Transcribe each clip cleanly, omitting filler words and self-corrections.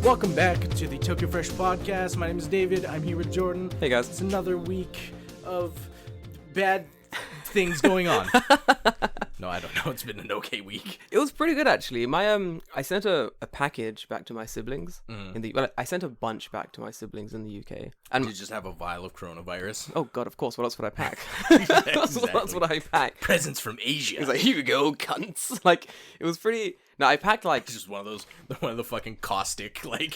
Welcome back to the Tokyo Fresh podcast. My name is David. I'm here with Jordan. Hey guys. It's another week of bad things going on. No, I don't know. It's been an okay week. It was pretty good actually. I sent a package back to my siblings I sent a bunch back to my siblings in the UK. And Did you just have a vial of coronavirus? oh god, of course. What else would I pack? Exactly. That's what I pack. Presents from Asia. It was like, here you go, cunts. Like, it was pretty. No, I packed like Just one of the fucking caustic like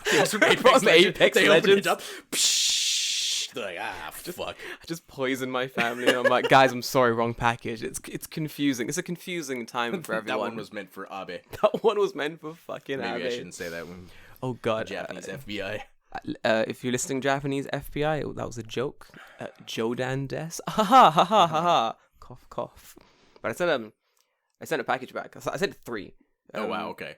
things from Apex From Legends. Apex They open it Legends. up. Psh, they're like, fuck. I just poisoned my family, and I'm like, guys, I'm sorry, wrong package. It's confusing. It's a confusing time for everyone. That one was meant for Abe. That one was meant for fucking Maybe Abe. I shouldn't say that one. Oh god, Japanese FBI. If you're listening, Japanese FBI, that was a joke. Jodan des. Ha ha ha ha ha ha. Cough cough. But I sent a package back. I sent 3. Oh wow, okay.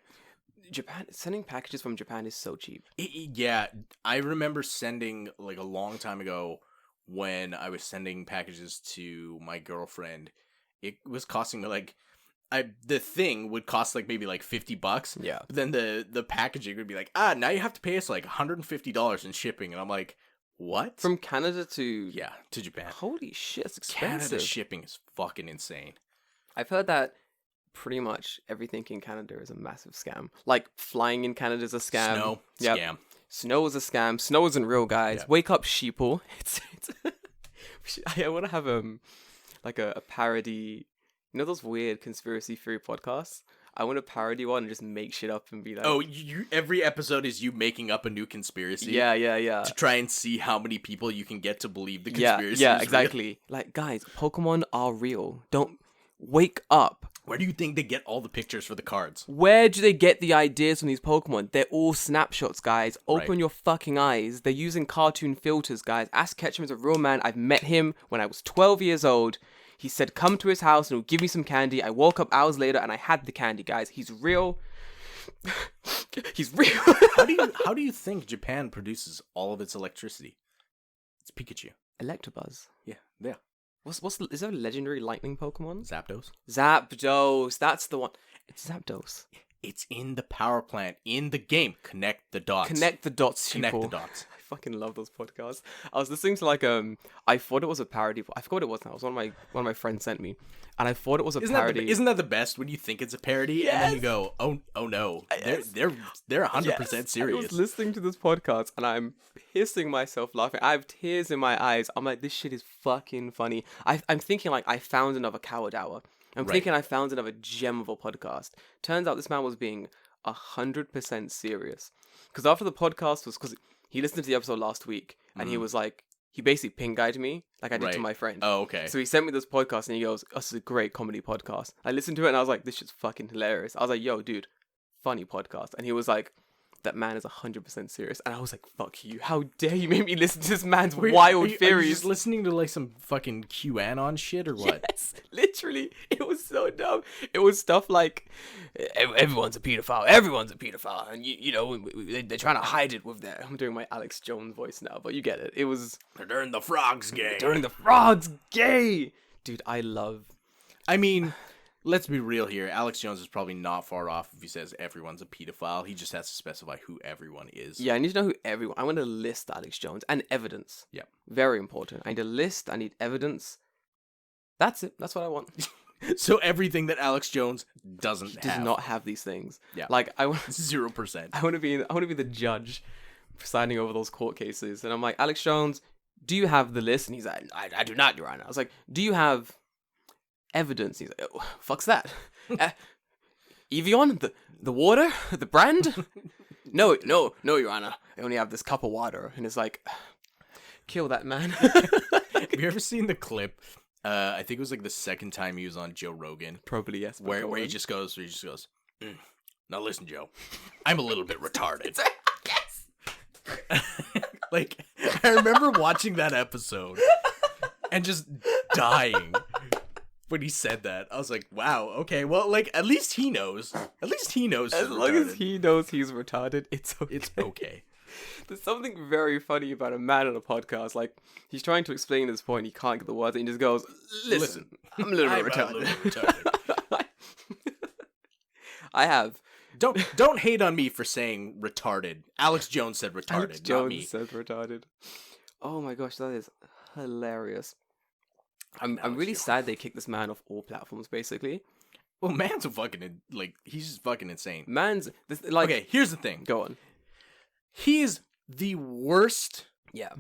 Sending packages from Japan is so cheap. Yeah, I remember sending like a long time ago when I was sending packages to my girlfriend. It was costing me like the thing would cost like maybe like $50. Yeah. But then the packaging would be like, now you have to pay us like $150 in shipping, and I'm like, what? From Canada to to Japan. Holy shit, it's expensive. Canada shipping is fucking insane. I've heard that pretty much everything in Canada is a massive scam. Like flying in Canada is a scam. Snow, Yep. scam. Snow is a scam. Snow isn't real, guys. Yeah. Wake up, sheeple. It's I want to have like a parody. You know those weird conspiracy theory podcasts? I want to parody one and just make shit up and be like, Oh, every episode is you making up a new conspiracy. yeah. To try and see how many people you can get to believe the conspiracy. Yeah, is exactly. Like, guys, Pokemon are real. Don't wake up. Real. Where do you think they get all the pictures for the cards? Where do they get the ideas from these Pokemon? They're all snapshots, guys. Open Right. your fucking eyes. They're using cartoon filters, guys. Ash Ketchum is a real man. I've met him when I was 12 years old. He said, come to his house and he'll give me some candy. I woke up hours later and I had the candy, guys. He's real. He's real. How do you think Japan produces all of its electricity? It's Pikachu. Electabuzz. Yeah. Is there a legendary lightning Pokemon? Zapdos. Zapdos. That's the one. It's Zapdos. It's in the power plant in the game. Connect the dots. Connect the dots, Connect people. the dots. I fucking love those podcasts. I was listening to like I thought it was a parody. I forgot what it was now. It was one of my friends sent me, and I thought it was a parody. Isn't that the best when you think it's a parody and then you go, oh no, Yes. they're 100% serious. I was listening to this podcast and I'm pissing myself laughing. I have tears in my eyes. I'm like, this shit is fucking funny. I'm thinking like I found another coward hour. I'm Right. thinking I found another gem of a podcast. Turns out this man was being 100% serious. Because after the podcast was, because he listened to the episode last week and he was like, he basically ping-guided me like I did to Right. my friend. Oh, okay. So he sent me this podcast and he goes, this is a great comedy podcast. I listened to it and I was like, this shit's fucking hilarious. I was like, yo, dude, funny podcast. And he was like, that man is 100% serious. And I was like, fuck you. How dare you make me listen to this man's wild Are you theories? just listening to like some fucking QAnon shit or what? Yes, literally. It was so dumb. It was stuff like, everyone's a pedophile. Everyone's a pedophile. And, you know, they're trying to hide it with their... I'm doing my Alex Jones voice now, but you get it. It was... During the frogs game. During the frogs gay. Dude, I love... I mean, let's be real here. Alex Jones is probably not far off if he says everyone's a pedophile. He just has to specify who everyone is. Yeah, I need to know who everyone... I want to list Alex Jones and evidence. Yeah. Very important. I need a list. I need evidence. That's it. That's what I want. So everything that Alex Jones does not have these things. Yeah. Like, I want... 0%. I want to be the judge presiding over those court cases. And I'm like, Alex Jones, do you have the list? And he's like, I do not, Your Honor. I was like, do you have evidence? He's like, oh, fuck's that? Evian? The water? The brand? No, Your Honor. I only have this cup of water. And it's like, kill that man. Have you ever seen the clip? I think it was like the second time he was on Joe Rogan. Probably, yes. Where he just goes, now listen, Joe, I'm a little bit retarded. Yes! Like, I remember watching that episode and just dying when he said that. I was like, wow, okay, well, like, at least he knows. At least he knows As he's long retarded. as he knows he's retarded, it's okay. It's okay. There's something very funny about a man on a podcast. Like, he's trying to explain his point, he can't get the words, and he just goes, Listen, I'm a little bit retarded. retarded. I have Don't hate on me for saying retarded. Alex Jones said retarded, Alex not me. Jones said retarded. Oh my gosh, that is hilarious. I'm Alex really Jones. sad they kicked this man off all platforms. Basically, Well, man's a fucking he's just fucking insane. man's this, like. Okay, here's the thing. Go on. He is the worst, Yeah,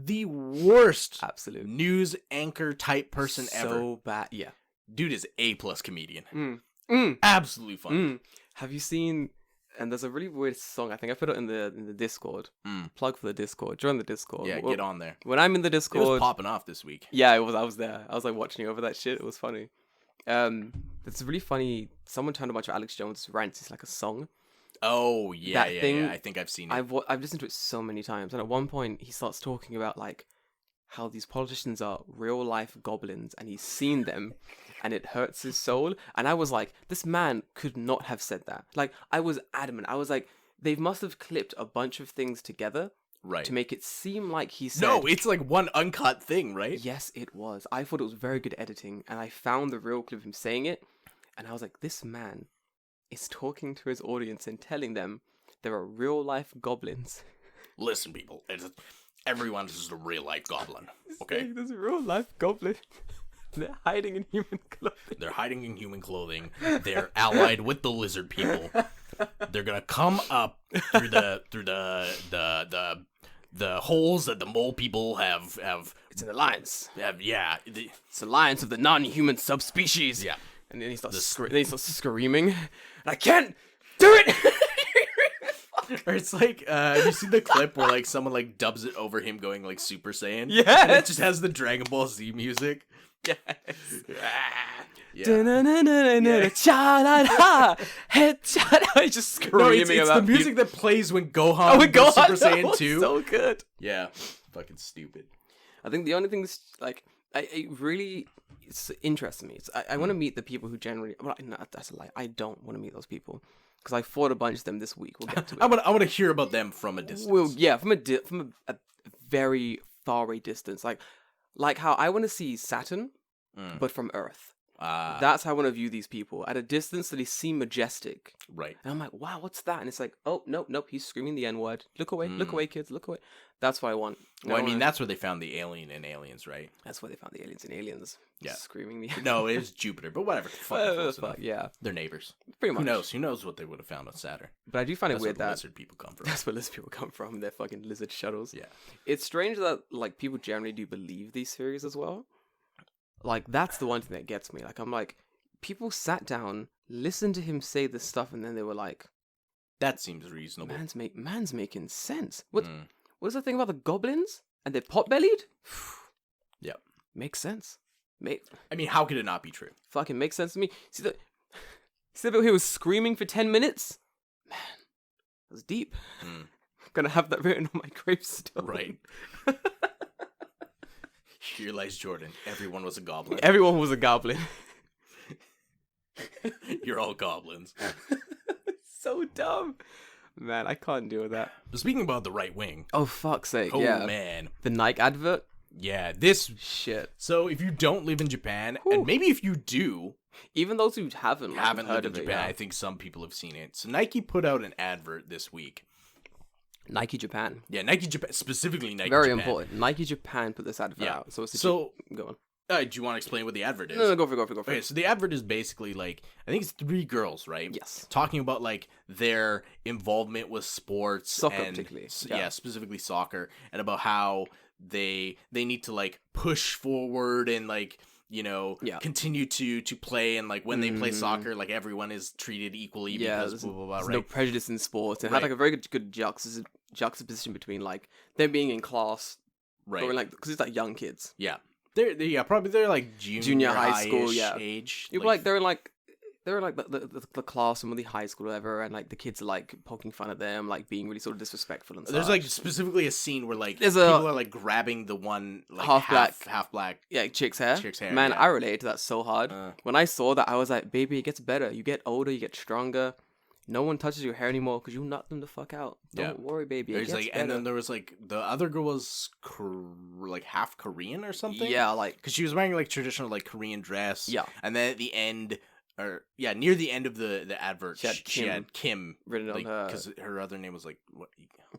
absolute news anchor type person ever. So bad. Yeah. Dude is A+ comedian. Mm. Absolutely funny. Mm. Have you seen? And there's a really weird song. I think I put it in the Discord. Plug for the Discord. Join the Discord. Yeah, get on there. When I'm in the It was Discord, popping off this week. yeah, I was there. I was like watching over that shit. It was funny. It's really funny. Someone turned a bunch of Alex Jones rants. It's like a song. Oh yeah, That yeah, thing, yeah. I think I've seen it. I've listened to it so many times, and at one point he starts talking about like how these politicians are real life goblins, and he's seen them, and it hurts his soul. And I was like, this man could not have said that. Like, I was adamant. I was like, they must have clipped a bunch of things together Right. to make it seem like he said. No, it's like one uncut thing, right? Yes, it was. I thought it was very good editing, and I found the real clip of him saying it, and I was like, this man is talking to his audience and telling them there are real life goblins. Listen, people, everyone's just a real life goblin. Okay, Saying there's a real life goblin. They're hiding in human clothing. they're hiding in human clothing. They're allied with the lizard people. They're gonna come up through the holes that the mole people have. It's an alliance. Yeah, It's an alliance of the non-human subspecies. yeah. And then he starts screaming. I can't do it. Or it's like, have you seen the clip where like someone like dubs it over him going like Super Saiyan? Yes. And it just has the Dragon Ball Z music. Yes. Yeah. Cha-la-la, head-cha-la. He's just No, screaming it's about the music that plays when Gohan Oh, my goes God, Super that Saiyan was 2. so good. Yeah. Fucking stupid. I think the only thing that's like, it really interests me. I want to meet the people who generally. Well, no, that's a lie. I don't want to meet those people because I fought a bunch of them this week. We'll get to it. I want to hear about them from a distance. Well, yeah, from a very far away distance, like how I want to see Saturn, but from Earth. That's how I want to view these people at a distance that they seem majestic. Right. And I'm like, wow, what's that? And it's like, oh, nope, he's screaming the N-word. Look away, kids, look away. That's what I want. Well, I mean, that's where they found the alien in Aliens, right? That's where they found the aliens in Aliens. Yeah. Screaming the No, it is Jupiter, but whatever. Fucking close enough. yeah, They're neighbors. pretty much. Who knows? Who knows what they would have found on Saturn? But I do find it That's weird where the that lizard people come from. that's where lizard people come from. They're fucking lizard shuttles. Yeah. It's strange that like people generally do believe these theories as well. Like that's the one thing that gets me. Like I'm like, people sat down, listened to him say this stuff, and then they were like, That seems reasonable. man's making sense. What's the thing about the goblins? And they're pot-bellied? Yep. Makes sense. I mean, how could it not be true? Fucking makes sense to me. See the bit he was screaming for 10 minutes? Man, it was deep. I'm gonna have that written on my gravestone. Right. You realize, Jordan, everyone was a goblin. Everyone was a goblin. You're all goblins. So dumb. Man, I can't deal with that. But speaking about the right wing. Oh, fuck's sake. Oh, yeah. man. The Nike advert? Yeah, this. Shit. So if you don't live in Japan, and maybe if you do, Even those who haven't haven't heard lived in of it, Japan, yeah. I think some people have seen it. So Nike put out an advert this week. Nike Japan. Yeah, Nike Japan, specifically Nike Very Japan. important. Nike Japan put this advert Yeah. out. So go on. Do you want to explain what the advert is? No, go for it. Okay, so the advert is basically like, I think it's 3 girls, right? Yes. Talking about like their involvement with sports, Soccer and, particularly, yeah. yeah. Specifically soccer, and about how they need to like push forward and like, you know, Yeah. continue to play, and like when they play soccer, like everyone is treated equally because there's, blah blah blah, there's right? no prejudice in sports. And it Right. had like a very good juxtaposition between like them being in class, Right. or like because it's like young kids. Yeah. They're probably like junior high school, high-ish yeah. age. You're like they're like the class from the high school or whatever, and like the kids are like poking fun at them, like being really sort of disrespectful and stuff. There's like specifically a scene where like There's people are like grabbing the one like half black. yeah, chick's hair. Man, yeah. I related to that so hard. When I saw that, I was like, baby, it gets better. You get older, you get stronger. No one touches your hair anymore because you knock them the fuck out. Don't worry, baby. It There's gets like, better. and then there was like the other girl was like half Korean or something. Yeah, like because she was wearing like traditional like Korean dress. Yeah. and then at the end, or yeah, near the end of the advert, She had Kim written on like her because her other name was like what?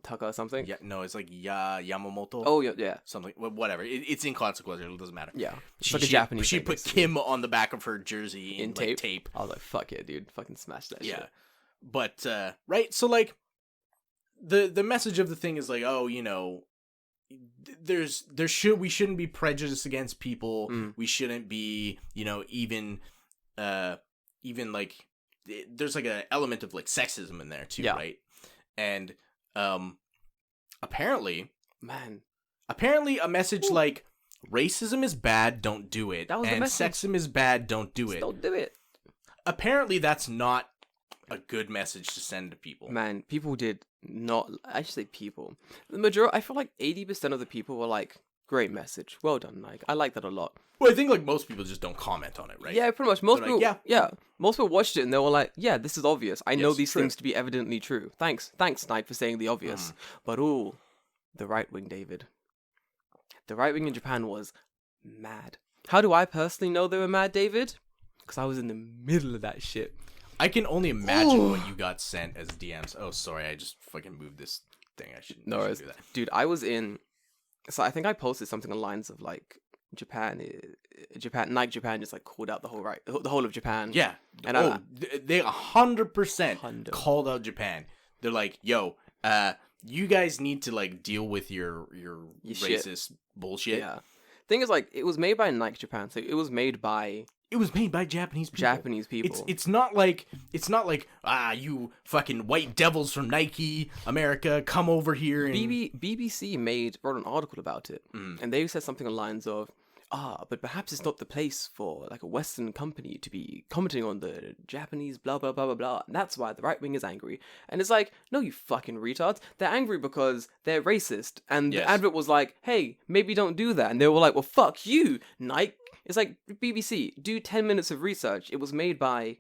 Tucker or something. Yeah, no, it's like Yamamoto. Oh yeah, yeah, Something, whatever. It's inconsequential. It doesn't matter. yeah. It's She like a she, Japanese she thing, put basically. Kim on the back of her jersey In in like tape. tape. I was like, fuck yeah, dude, fucking smash that Yeah, shit. but right. So like the message of the thing is like, oh, we shouldn't be prejudiced against people. Mm. We shouldn't be even like there's like an element of like sexism in there too, Yeah. right? And apparently Man, a message like racism is bad, don't do it, That was the and message. sexism is bad, don't do it. don't do it. Apparently that's not a good message to send to people. Man, people did not. I should say people. The majority. I feel like 80% of the people were like, "Great message, well done, Nike. I like that a lot." Well, I think like most people just don't comment on it, right? Yeah, pretty much. Most They're like, people. yeah. Most people watched it and they were like, "Yeah, this is obvious. I know Yes, these true. things to be evidently true. Thanks, Nike, for saying the obvious." But ooh, the right wing, David. The right wing in Japan was mad. How do I personally know they were mad, David? Because I was in the middle of that shit. I can only imagine Ooh. what you got sent as DMs. Oh, sorry, I just fucking moved this thing. I shouldn't do that. Dude, I was in. So I think I posted something on lines of like Japan, Nike Japan just like called out the whole of Japan. Yeah. And they 100% Hundo. called out Japan. They're like, yo, you guys need to like deal with your shit. racist bullshit. Yeah. Thing is, like, it was made by Nike Japan, so it was made by It was made by Japanese people. Japanese people. It's not like you fucking white devils from Nike America come over here and BBC wrote an article about it, and they said something along the lines of, but perhaps it's not the place for like a Western company to be commenting on the Japanese blah blah blah blah blah. And that's why the right wing is angry. And it's like, no, you fucking retards. They're angry because they're racist. And Yes. the advert was like, hey, maybe don't do that. And they were like, well, fuck you, Nike. It's like BBC, do 10 minutes of research. It was made by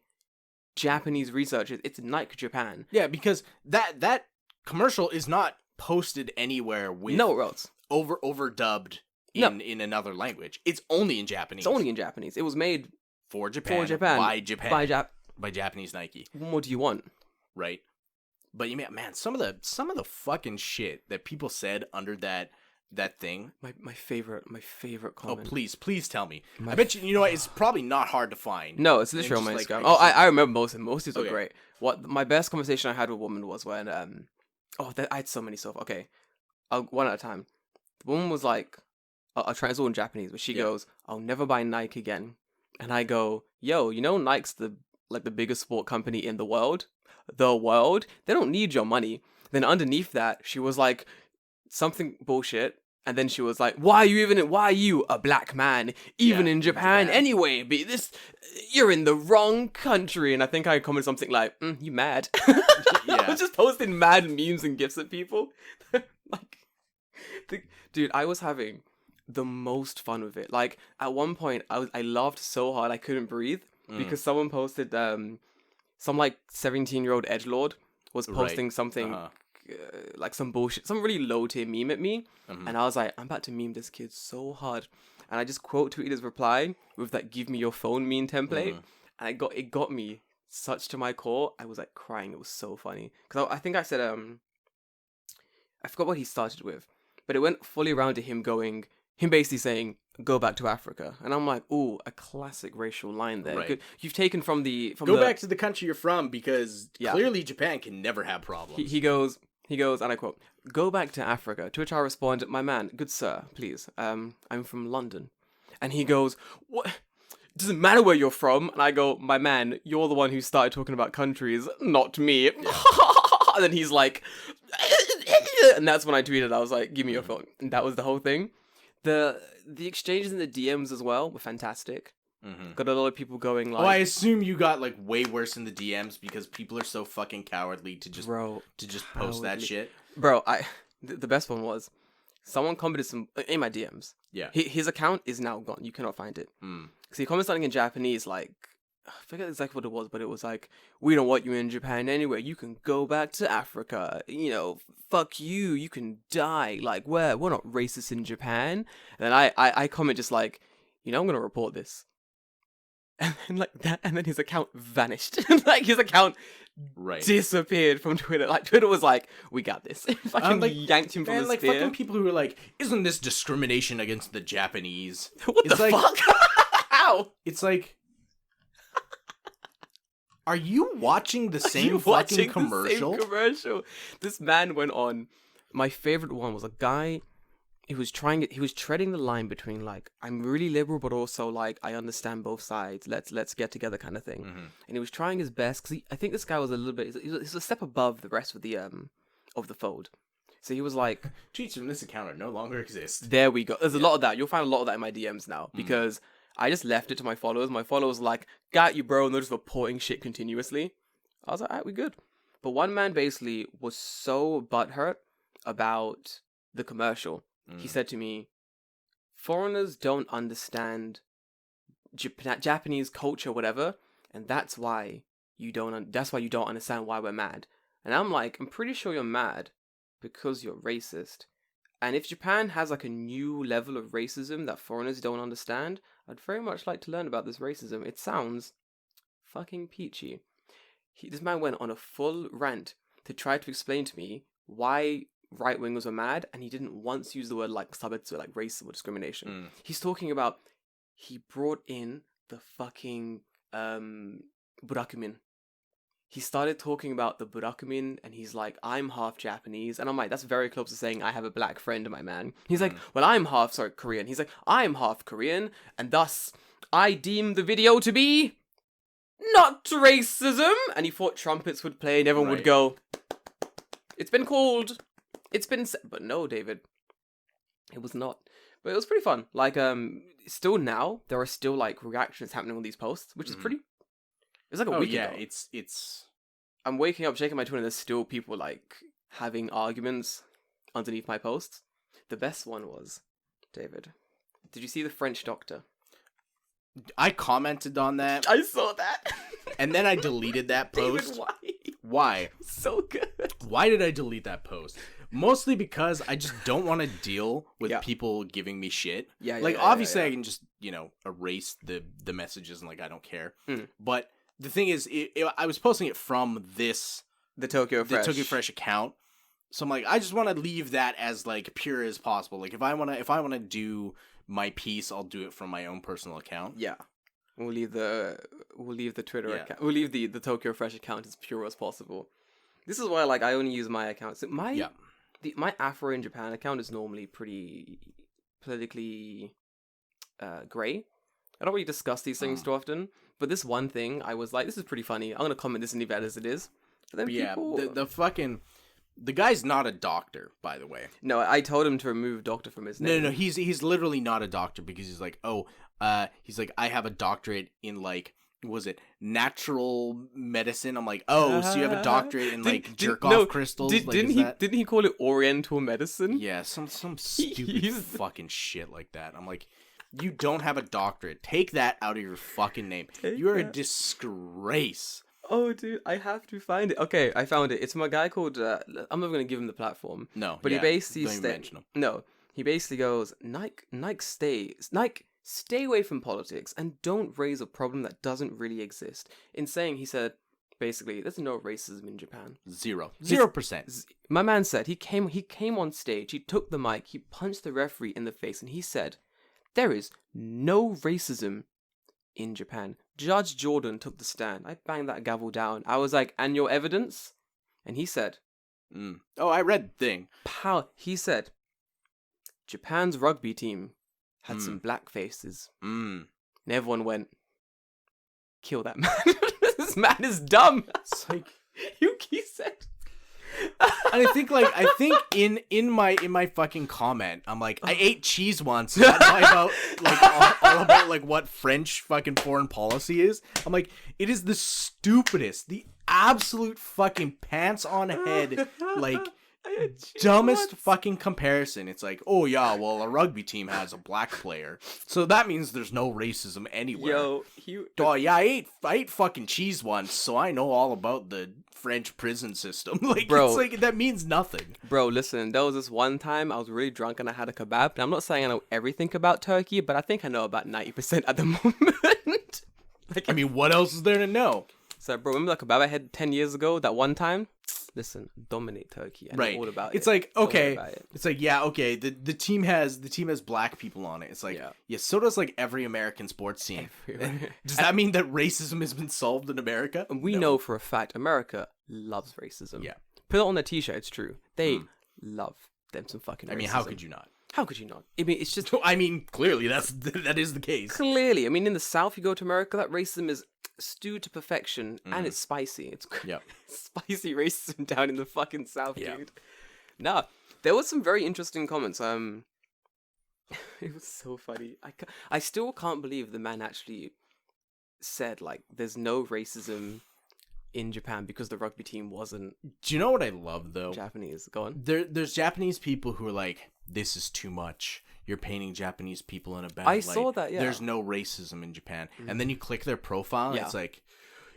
Japanese researchers. It's Nike Japan. yeah, because that commercial is not posted anywhere with Nowhere else. overdubbed No. in another language. It's only in Japanese. It's only in Japanese. It was made for Japan. for Japan. By Japanese Nike, What more do you want? right? But you man, some of the fucking shit that people said under that thing. My favorite Oh, comment. please tell me. My I bet you know what, it's probably not hard to find. No, it's literally on And my just, Instagram. like, I remember most of them. Most of these were Okay. great. What my best conversation I had with a woman was when I had so many stuff. Okay, one at a time. The woman was like, I'll try it's all in Japanese, but she Yeah. goes, "I'll never buy Nike again," and I go, "Yo, you know Nike's the biggest sport company in the world. The world. They don't need your money." Then underneath that, she was like, something bullshit. And then she was like, why are you a black man, even Yeah, in Japan Japan. anyway? You're in the wrong country. And I think I commented something like, you mad? I was just posting mad memes and gifs at people. Dude, I was having the most fun with it. Like, at one point, I laughed so hard I couldn't breathe because someone posted, some like 17-year-old edgelord was posting Right. something Uh-huh. like some bullshit, some really low tier meme at me, Mhm. and I was like, I'm about to meme this kid so hard, and I just quote tweeted his reply with that "give me your phone" meme template, and it got me such to my core. I was like crying. It was so funny because I think I said I forgot what he started with, but it went fully around to him basically saying, "Go back to Africa," and I'm like, "Ooh, a classic racial line there. Right. Good. You've taken from Go back to the country you're from because Yeah. clearly Japan can never have problems. He goes, and I quote, "Go back to Africa," to which I respond, "My man, good sir, please, I'm from London." And he goes, "What? Doesn't matter where you're from." And I go, "My man, you're the one who started talking about countries, not me." And then he's like, and that's when I tweeted, I was like, "Give me your phone." And that was the whole thing. The exchanges in the DMs as well were fantastic. Got a lot of people going like, Oh, I assume you got like way worse in the DMs because people are so fucking cowardly to just bro, post that cowardly. shit. Bro, the best one was someone commented some in my DMs. Yeah. His account is now gone. You cannot find it. Because he commented something in Japanese, like, I forget exactly what it was, but it was like, "We don't want you in Japan anyway. You can go back to Africa. You know, fuck you. You can die. Like, we're not racist in Japan." And then I comment just like, I'm gonna report this. And then like that, and then his account vanished. Like his account Right. disappeared from Twitter. Like Twitter was like, "We got this." Fucking like, yanked him from Man, the like sphere. fucking people who are like, isn't this discrimination against the Japanese? What It's the like, fuck? How? It's like, are you watching the same You fucking watching the same commercial? commercial? This man went on. My favorite one was a guy. He was treading the line between like, I'm really liberal, but also like I understand both sides. Let's get together, kind of thing. Mm-hmm. And he was trying his best because I think this guy was a little bit. He's a step above the rest of the fold. So he was like, Tweets from this account no longer exist. there we go. There's a lot of that. You'll find a lot of that in my DMs now because I just left it to my followers. My followers were like, got you, bro, and they're just reporting shit continuously. I was like, alright, we good. But one man basically was so butthurt about the commercial. He said to me, foreigners don't understand Japanese culture, whatever, and that's why you don't understand why we're mad. And I'm like, I'm pretty sure you're mad because you're racist. And if Japan has like a new level of racism that foreigners don't understand, I'd very much like to learn about this racism. It sounds fucking peachy. This man went on a full rant to try to explain to me why right-wingers were mad, and he didn't once use the word like subject to like racism or discrimination. He's talking about, he brought in the fucking burakumin. He started talking about the burakumin, and he's like, I'm half Japanese. And I'm like, that's very close to saying I have a black friend, my man. He's like, well, I'm Korean. He's like, I'm half Korean, and thus I deem the video to be not racism. And he thought trumpets would play and everyone would go, it's been called. It's been said. But no, David. It was not. But it was pretty fun. Like, still now, there are still like reactions happening on these posts, which is pretty. It's like a week ago. It's. I'm waking up, checking my Twitter, and there's still people like having arguments underneath my posts. The best one was, David, did you see the French doctor? I commented on that. I saw that. And then I deleted that post. David, why? Why? So good. Why did I delete that post? Mostly because I just don't want to deal with people giving me shit. Obviously I can just, erase the messages and like I don't care. But the thing is, I was posting it from the Tokyo Fresh account. So I'm like, I just want to leave that as like pure as possible. Like if I want to do my piece, I'll do it from my own personal account. Yeah. We'll leave the Twitter account. We'll leave the Tokyo Fresh account as pure as possible. This is why like I only use my account. So my Afro in Japan account is normally pretty politically grey. I don't really discuss these things too often. But this one thing, I was like, this is pretty funny. I'm gonna comment this and leave it as it is. But then people... The guy's not a doctor, by the way. No, I told him to remove doctor from his name. No, he's literally not a doctor because he's like, I have a doctorate in like, was it natural medicine? I'm like, so you have a doctorate in like jerk off crystals? Didn't he call it Oriental medicine? Yeah, some stupid fucking shit like that. I'm like, you don't have a doctorate. Take that out of your fucking name. You are a disgrace. Oh, dude, I have to find it. Okay, I found it. It's from a guy called. I'm not gonna give him the platform. No, but he basically don't even mention him. No, he basically goes, Nike, stay away from politics and don't raise a problem that doesn't really exist. In saying, he said, basically, there's no racism in Japan. 0%. My man said he came on stage, he took the mic, he punched the referee in the face, and he said, there is no racism in Japan. Judge Jordan took the stand. I banged that gavel down. I was like, and your evidence? And he said, Oh, I read the thing. He said, Japan's rugby team had some black faces. And everyone went, kill that man. This man is dumb. It's like, he said. And I think in my fucking comment, I'm like, I ate cheese once. So I know about like all about like what French fucking foreign policy is. I'm like, it is the stupidest, the absolute fucking pants on head, like dumbest fucking comparison. It's like, oh yeah, well a rugby team has a black player, so that means there's no racism anywhere. I ate fucking cheese once, so I know all about the French prison system. Like, bro, it's like that means nothing. Bro, listen, there was this one time I was really drunk and I had a kebab. And I'm not saying I know everything about Turkey, but I think I know about 90% at the moment. Like, I mean, what else is there to know? so, bro, remember like Obama had 10 years ago, that one time? Listen, dominate Turkey. I know Right. all about It's it. like, Don't worry okay. about it. It's like, yeah, okay. The team has black people on it. It's like, yeah, so does like every American sports team. Everywhere. Does that mean that racism has been solved in America? And we No. know for a fact America loves racism. Yeah. Put it on their t-shirt, it's true. They love them some fucking racism. I mean, how could you not? How could you not? I mean, it's just... I mean, clearly that is the case. Clearly. I mean, in the South, you go to America, that racism is stewed to perfection, and it's spicy. It's Yep. spicy racism down in the fucking South, Yeah. dude. Nah, there was some very interesting comments. It was so funny. I still can't believe the man actually said, like, there's no racism in Japan because the rugby team wasn't Do you know what I love though? Japanese. Go on. There's Japanese people who are like, this is too much. You're painting Japanese people in a bad I light. saw that, yeah. There's no racism in Japan. And then you click their profile, and Yeah. it's like,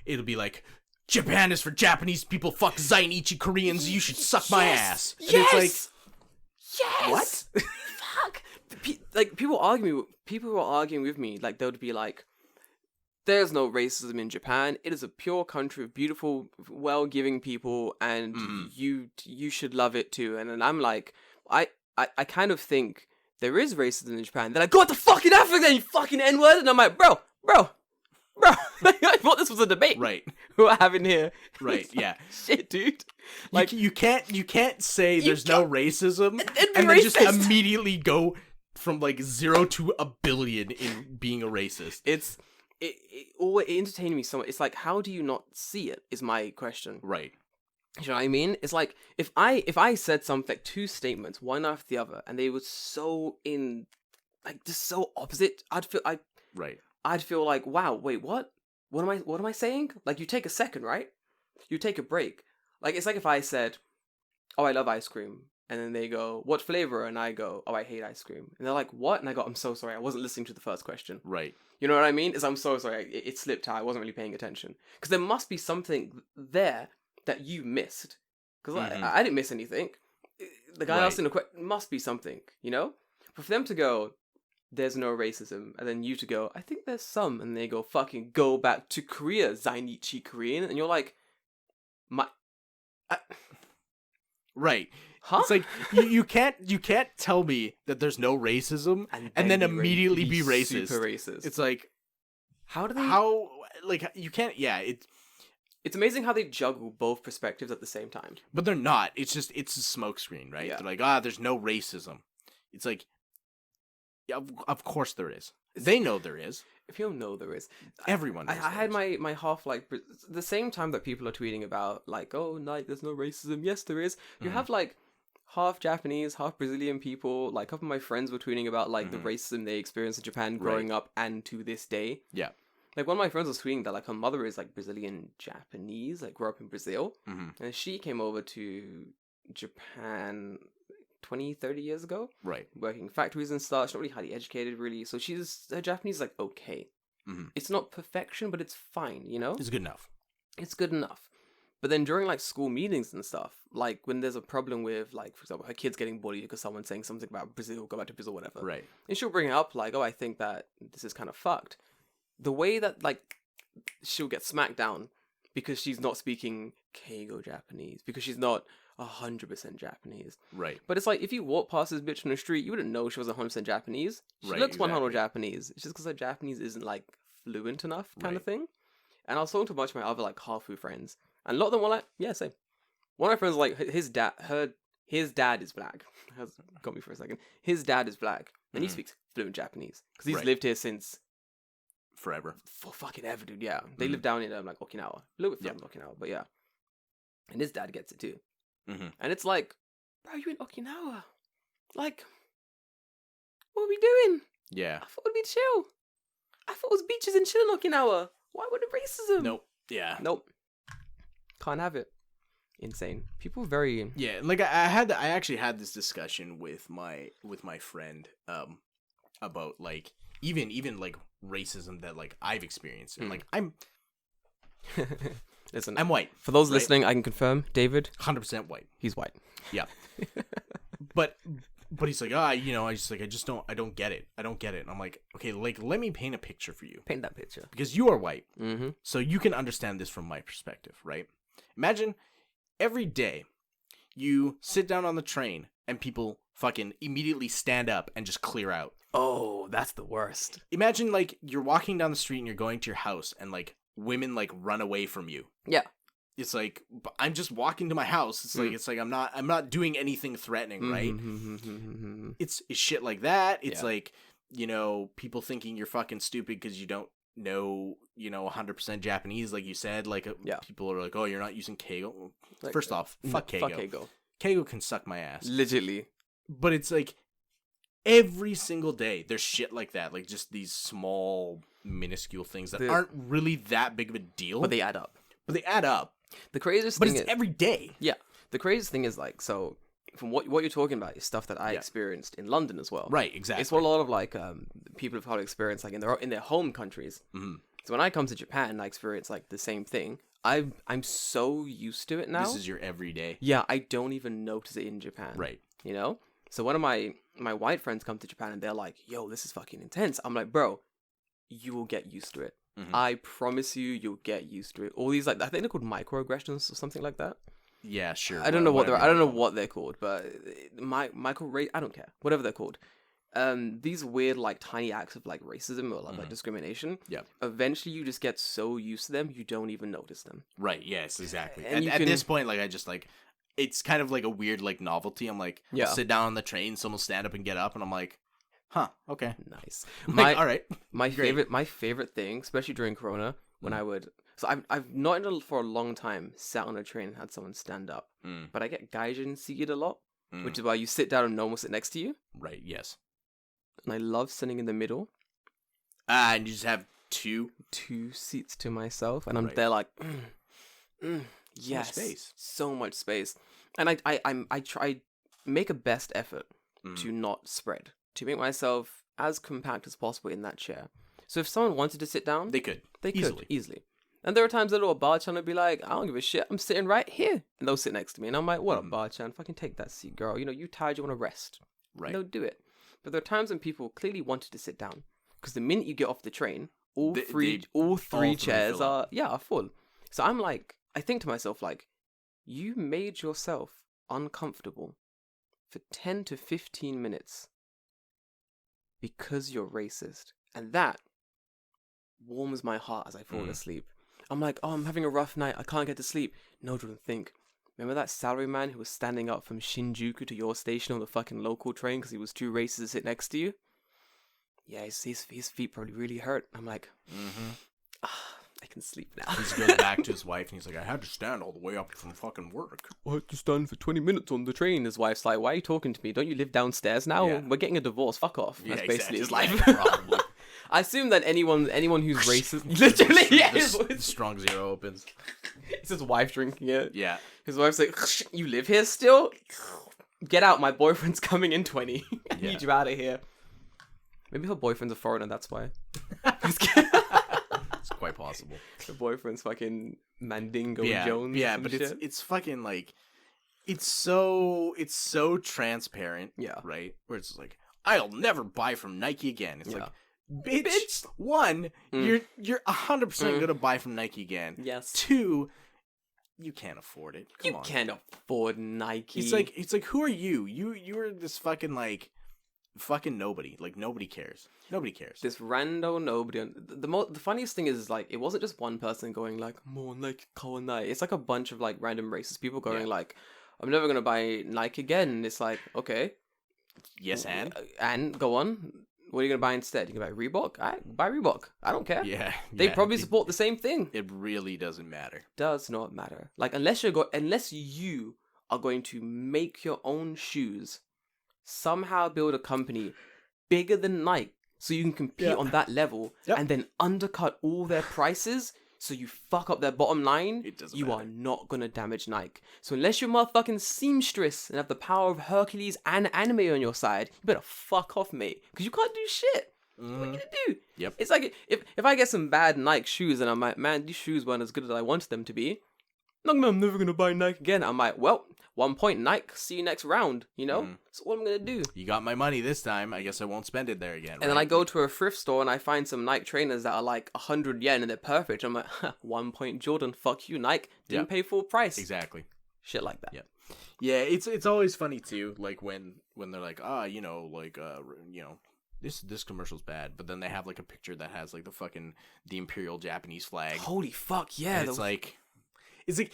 it'll be like, Japan is for Japanese people. Fuck Zainichi Koreans. You should suck my ass. And Yes! it's Yes! What? Fuck! Like, people who are arguing with me, like, they would be like, there's no racism in Japan. It is a pure country of beautiful, well-giving people, and you should love it too. And then I'm like, I kind of think there is racism in Japan. They're like, go to fucking Africa, then, you fucking N-word. And I'm like, bro. I thought this was a debate. Right. We're having here. Right, yeah. Shit, dude. Like, you can't say there's no racism and then just racist. immediately go from like 0 to a billion in being a racist. It entertained me so much. It's like, how do you not see it? Is my question. Right. You know what I mean? It's like if I said something, like, two statements, one after the other, and they were so just so opposite, Right. I'd feel like, wow, wait, what? What am I saying? Like, you take a second, right? You take a break. Like, it's like if I said, oh, I love ice cream. And then they go, what flavor? And I go, oh, I hate ice cream. And they're like, what? And I go, I'm so sorry. I wasn't listening to the first question. Right. You know what I mean? I'm so sorry. It slipped out. I wasn't really paying attention. Because there must be something there that you missed. Because I didn't miss anything. The guy asking the question, must be something, you know? But for them to go, there's no racism, and then you to go, I think there's some, and they go, fucking go back to Korea, Zainichi Korean, and you're like, Right. huh? It's like you can't tell me that there's no racism and then immediately be racist. Super racist. It's like, how do they? how, like, you can't. Yeah. It's amazing how they juggle both perspectives at the same time. But they're not. It's just a smokescreen, right? Yeah. They're like, there's no racism. It's like, yeah, of course there is. They know there is. If you don't know, there is. Everyone knows I had my half, like, the same time that people are tweeting about, like, oh, like, there's no racism. Yes, there is. You have, like, half Japanese, half Brazilian people. Like, a couple of my friends were tweeting about, like, the racism they experienced in Japan growing up and to this day. Yeah. Like, one of my friends was tweeting that, like, her mother is, like, Brazilian Japanese, like, grew up in Brazil. And she came over to Japan 20, 30 years ago. Right. Working factories and stuff. She's not really highly educated, really. So her Japanese is, like, okay. It's not perfection, but it's fine, you know? It's good enough. It's good enough. But then during, like, school meetings and stuff, like, when there's a problem with, like, for example, her kid's getting bullied because someone's saying something about Brazil, go back to Brazil, whatever. Right. And she'll bring it up, like, oh, I think that this is kind of fucked. The way that, like, she'll get smacked down because she's not speaking Keigo Japanese, because she's not 100% Japanese. Right. But it's like, if you walk past this bitch on the street, you wouldn't know she was 100% Japanese. She looks 100% Japanese. It's just because her Japanese isn't, like, fluent enough kind of thing. And I was talking to a bunch of my other, like, Hafu friends, and a lot of them were like, yeah, same. One of my friends, like, his dad is black. Got me for a second. His dad is black, and he speaks fluent Japanese because he's lived here since forever. For fucking ever, dude. Yeah, they live down in like Okinawa, a little bit further than Okinawa, but yeah. And his dad gets it too. And it's like, bro, you in Okinawa? Like, what are we doing? Yeah. I thought it'd be chill. I thought it was beaches and chill in Okinawa. Why would it racism? Nope. Yeah. Nope. Can't have it. Insane. People are very like I actually had this discussion with my friend about like even like racism that like I've experienced, and like Listen, I'm white. For those listening, I can confirm, David, 100% white. he's white. Yeah. But But he's like, I don't get it. I don't get it. And I'm like, okay, like, let me paint a picture for you. Paint that picture. Because you are white. Mm-hmm. So you can understand this from my perspective, right? Imagine every day you sit down on the train and people fucking immediately stand up and just clear out. Oh, that's the worst. Imagine, like, you're walking down the street and you're going to your house and, like, women, like, run away from you. Yeah. It's like, I'm just walking to my house. It's like I'm not doing anything threatening, right? It's shit like that. It's like, people thinking you're fucking stupid because you don't know, 100% Japanese, like you said. Like, people are like, oh, you're not using Keigo. Like, First off, fuck Keigo. Fuck Keigo. Keigo can suck my ass. Literally. But it's like, every single day, there's shit like that. Like, just these small, minuscule things that aren't really that big of a deal. But they add up. The craziest but thing it's every day. Yeah. The craziest thing is, like, so from what you're talking about is stuff that I experienced in London as well. Right, exactly. It's what a lot of, like, people have had experience, like, in their home countries. Mm-hmm. So when I come to Japan and I experience, like, the same thing, I'm so used to it now. This is your everyday. Yeah, I don't even notice it in Japan. Right. So one of my white friends come to Japan and they're like, yo, this is fucking intense. I'm like, bro, you will get used to it. Mm-hmm. I promise you'll get used to it. All these, like, I think they're called microaggressions or something like that. Yeah, sure. I don't know what they're called, but I don't care. Whatever they're called. These weird, like, tiny acts of, like, racism or like discrimination. Yeah. Eventually, you just get so used to them, you don't even notice them. Right. Yes. Exactly. And at this point, like, I just, like, it's kind of like a weird, like, novelty. I'm like, I'll sit down on the train, someone will stand up and get up, and I'm like, huh, okay, nice. All right. My favorite thing, especially during Corona, when I would. So I've not for a long time sat on a train and had someone stand up, but I get gaijin seated a lot, which is why you sit down and no one will sit next to you. Right. Yes. And I love sitting in the middle. And you just have two seats to myself, and I'm there like, yes, so much space. And I try make a best effort to not spread, to make myself as compact as possible in that chair. So if someone wanted to sit down, they could easily. And there are times that little bar-chan would be like, I don't give a shit, I'm sitting right here. And they'll sit next to me. And I'm like, what up, bar-chan? Fucking take that seat, girl. You tired, you want to rest. Right. And they'll do it. But there are times when people clearly wanted to sit down. Because the minute you get off the train, all three chairs are full. So I'm like, I think to myself, like, you made yourself uncomfortable for 10 to 15 minutes because you're racist. And that warms my heart as I fall asleep. I'm like, oh, I'm having a rough night. I can't get to sleep. No, Jordan, think. Remember that salaryman who was standing up from Shinjuku to your station on the fucking local train because he was too racist to sit next to you? Yeah, his feet probably really hurt. I'm like, I can sleep now. He goes back to his wife and he's like, I had to stand all the way up from fucking work. I had to stand for 20 minutes on the train. His wife's like, why are you talking to me? Don't you live downstairs now? Yeah. We're getting a divorce. Fuck off. That's basically his life. Probably. I assume that anyone who's racist, literally, the strong zero opens. It's his wife drinking it. Yeah. His wife's like, you live here still? Get out, my boyfriend's coming in 20. I need you out of here. Maybe her boyfriend's a foreigner, that's why. It's quite possible. Her boyfriend's fucking Mandingo Jones. Yeah, but it's fucking like, it's so transparent. Yeah. Right? Where it's like, I'll never buy from Nike again. It's like, bitch, you're 100% gonna buy from Nike again. Yes. 2, you can't afford it. Come on. You can't afford Nike. It's like who are you? You are this fucking like fucking nobody. Like nobody cares. Nobody cares. This rando nobody. The funniest thing is like it wasn't just one person going like more Nike kawanai. It's like a bunch of like random racist people going like, I'm never gonna buy Nike again. And it's like, okay. Yes, and go on. What are you gonna buy instead? You can buy Reebok. Buy Reebok. I don't care. Yeah, they probably support the same thing. It really doesn't matter. Does not matter. Like unless you are going to make your own shoes, somehow build a company bigger than Nike, so you can compete on that level, and then undercut all their prices. So you fuck up their bottom line, you are not gonna damage Nike. So unless you're motherfucking seamstress and have the power of Hercules and anime on your side, you better fuck off, mate. Because you can't do shit. What are you gonna do? Yep. It's like, if I get some bad Nike shoes and I'm like, man, these shoes weren't as good as I wanted them to be, I'm never gonna buy Nike again. I'm like, well, 1 point, Nike. See you next round. You know, Mhm. that's all I'm gonna do. You got my money this time. I guess I won't spend it there again. And then I go to a thrift store and I find some Nike trainers that are like 100 yen and they're perfect. I'm like, 1 point Jordan. Fuck you, Nike. Didn't pay full price. Exactly. Shit like that. Yep. Yeah, it's always funny too, like when they're like, this commercial's bad, but then they have like a picture that has like the Imperial Japanese flag. Holy fuck, yeah. And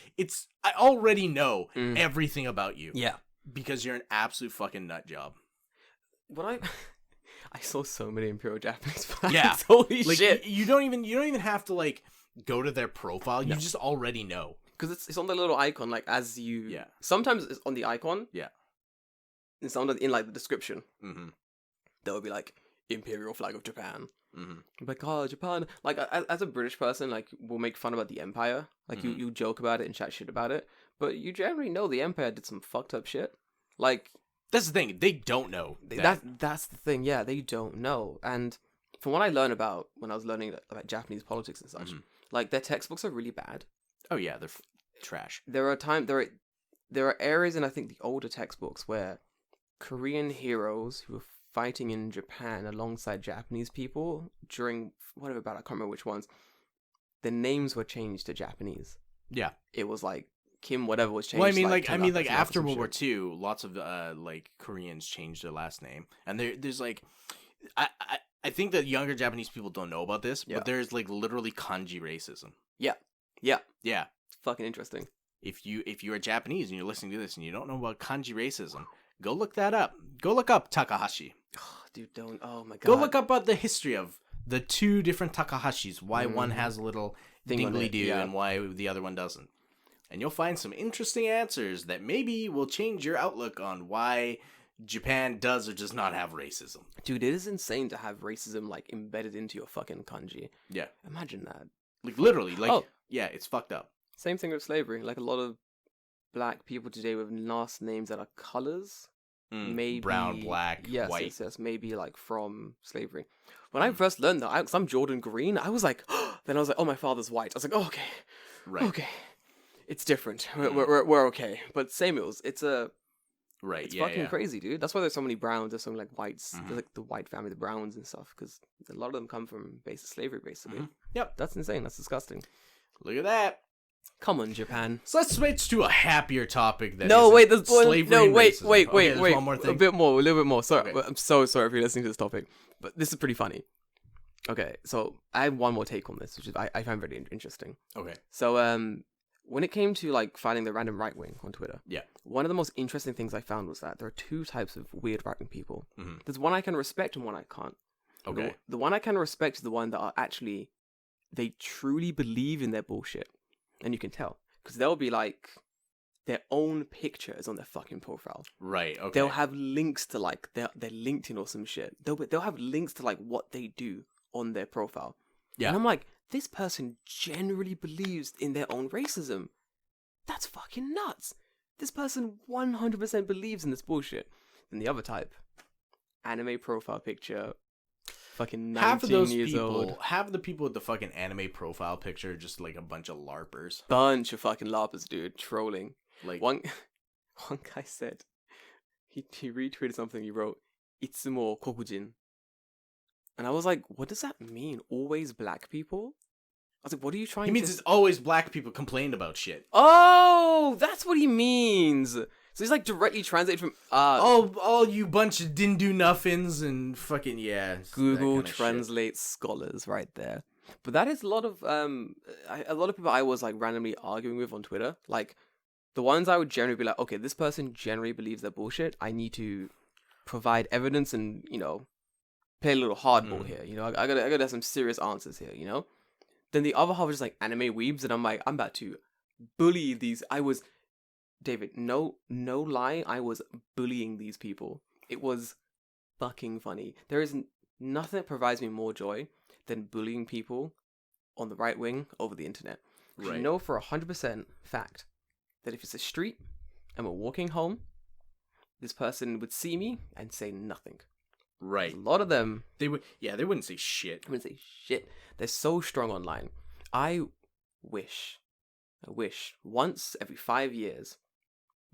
I already know Mm. everything about you. Yeah. Because you're an absolute fucking nut job. I saw so many Imperial Japanese flags. Yeah. Holy Like shit. you don't even have to like go to their profile. You just already know. Because it's on the little icon, like as you. Yeah. Sometimes it's on the icon. Yeah. It's in like the description. Mm-hmm. There will be like Imperial flag of Japan. Mm-hmm. Like, oh, Japan. Like as a British person, like we'll make fun about the Empire. Like you joke about it and chat shit about it, but you generally know the Empire did some fucked up shit. Like That's the thing. They don't know. that's the thing. Yeah, they don't know. And from what I learned about when I was learning about Japanese politics and such, like their textbooks are really bad. Oh yeah, they're trash. There are areas in I think the older textbooks where Korean heroes who were fighting in Japan alongside Japanese people during whatever battle, I can't remember which ones. The names were changed to Japanese. Yeah. It was like Kim whatever was changed. Well, I mean, like after World War II, lots of like Koreans changed their last name, and there's like, I think that younger Japanese people don't know about this, but there's like literally kanji racism. Yeah. It's fucking interesting. If you are Japanese and you're listening to this and you don't know about kanji racism, go look that up. Go look up Takahashi. Oh, dude, don't. Oh my god. Go look up about the history of the two different Takahashis. Why one has a little dingly do and why the other one doesn't. And you'll find some interesting answers that maybe will change your outlook on why Japan does or does not have racism. Dude, it is insane to have racism like embedded into your fucking kanji. Yeah. Imagine that. Like literally, yeah, it's fucked up. Same thing with slavery. Like a lot of black people today with last names that are colors. Maybe brown, black, white. Yes, maybe like from slavery. When I first learned that, because I'm Jordan Green, I was like, then I was like, oh, my father's white. I was like, oh, okay, right, okay, it's different. We're okay. But same, it's right. It's fucking crazy, dude. That's why there's so many browns. There's so many like whites, There's, like the white family, the Browns and stuff, because a lot of them come from basic slavery, basically. Yep, that's insane. That's disgusting. Look at that. Come on, Japan. So let's switch to a happier topic. Wait, one more thing. A little bit more. Sorry, okay. I'm so sorry if you're listening to this topic, but this is pretty funny. Okay, so I have one more take on this, which is I find very interesting. Okay. So when it came to like finding the random right wing on Twitter, one of the most interesting things I found was that there are two types of weird right wing people. Mm-hmm. There's one I can respect and one I can't. Okay. The one I can respect is the one that are actually they truly believe in their bullshit. And you can tell, because they'll be like, their own picture is on their fucking profile. Right, okay. They'll have links to like their LinkedIn or some shit. They'll have links to like what they do on their profile. Yeah. And I'm like, this person generally believes in their own racism. That's fucking nuts. This person 100% believes in this bullshit. And the other type, anime profile picture, fucking 19 years old. Half the people with the fucking anime profile picture just like a bunch of LARPers. Bunch of fucking LARPers, dude. Trolling. Like one guy said, he retweeted something, he wrote, "Itsumo kokujin." And I was like, what does that mean? Always black people? I was like, what are you trying to... He means it's always black people complained about shit. Oh, that's what he means. So he's like directly translated from... all you bunch of didn't do nothings and fucking, yeah. Google Translate scholars right there. But that is a lot of people I was like randomly arguing with on Twitter. Like, the ones I would generally be like, okay, this person generally believes they're bullshit. I need to provide evidence and, you know, play a little hardball here. You know, I gotta have some serious answers here, you know? Then the other half was just like anime weebs, and I'm like, I'm about to bully these. David, no lie, I was bullying these people. It was fucking funny. There is nothing that provides me more joy than bullying people on the right wing over the internet. Right. You know for 100% fact that if it's a street and we're walking home, this person would see me and say nothing. Right. A lot of them... They wouldn't say shit. They wouldn't say shit. They're so strong online. I wish once every 5 years,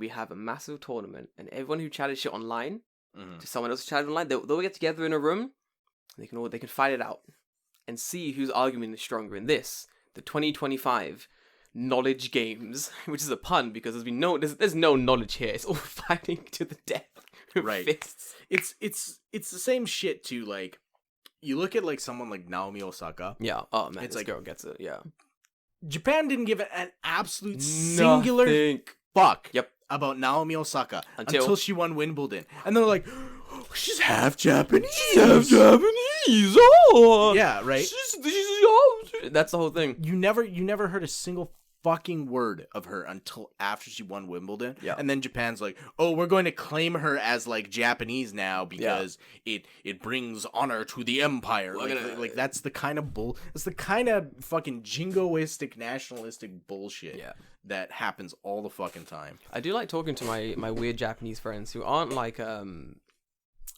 we have a massive tournament, and everyone who chatted shit online Mhm. to someone else who chatted online, they'll get together in a room. And they can fight it out and see whose argument is stronger in this. The 2025 knowledge games, which is a pun because there's no knowledge here. It's all fighting to the death with Right. fists. It's the same shit too. Like, you look at like someone like Naomi Osaka. Yeah. Oh man, It's this like- girl gets it. Yeah. Japan didn't give an absolute singular Nothing. fuck Yep. about Naomi Osaka Until- until she won Wimbledon, and they're like, she's half Japanese. Japanese. Oh. Yeah, right. That's the whole thing. You never heard a single fucking word of her until after she won Wimbledon. Yeah. And then Japan's like, oh, we're going to claim her as like Japanese now because it brings honor to the empire. Like that's the kind of it's the kind of fucking jingoistic nationalistic bullshit Yeah. that happens all the fucking time. I do like talking to my weird Japanese friends who aren't like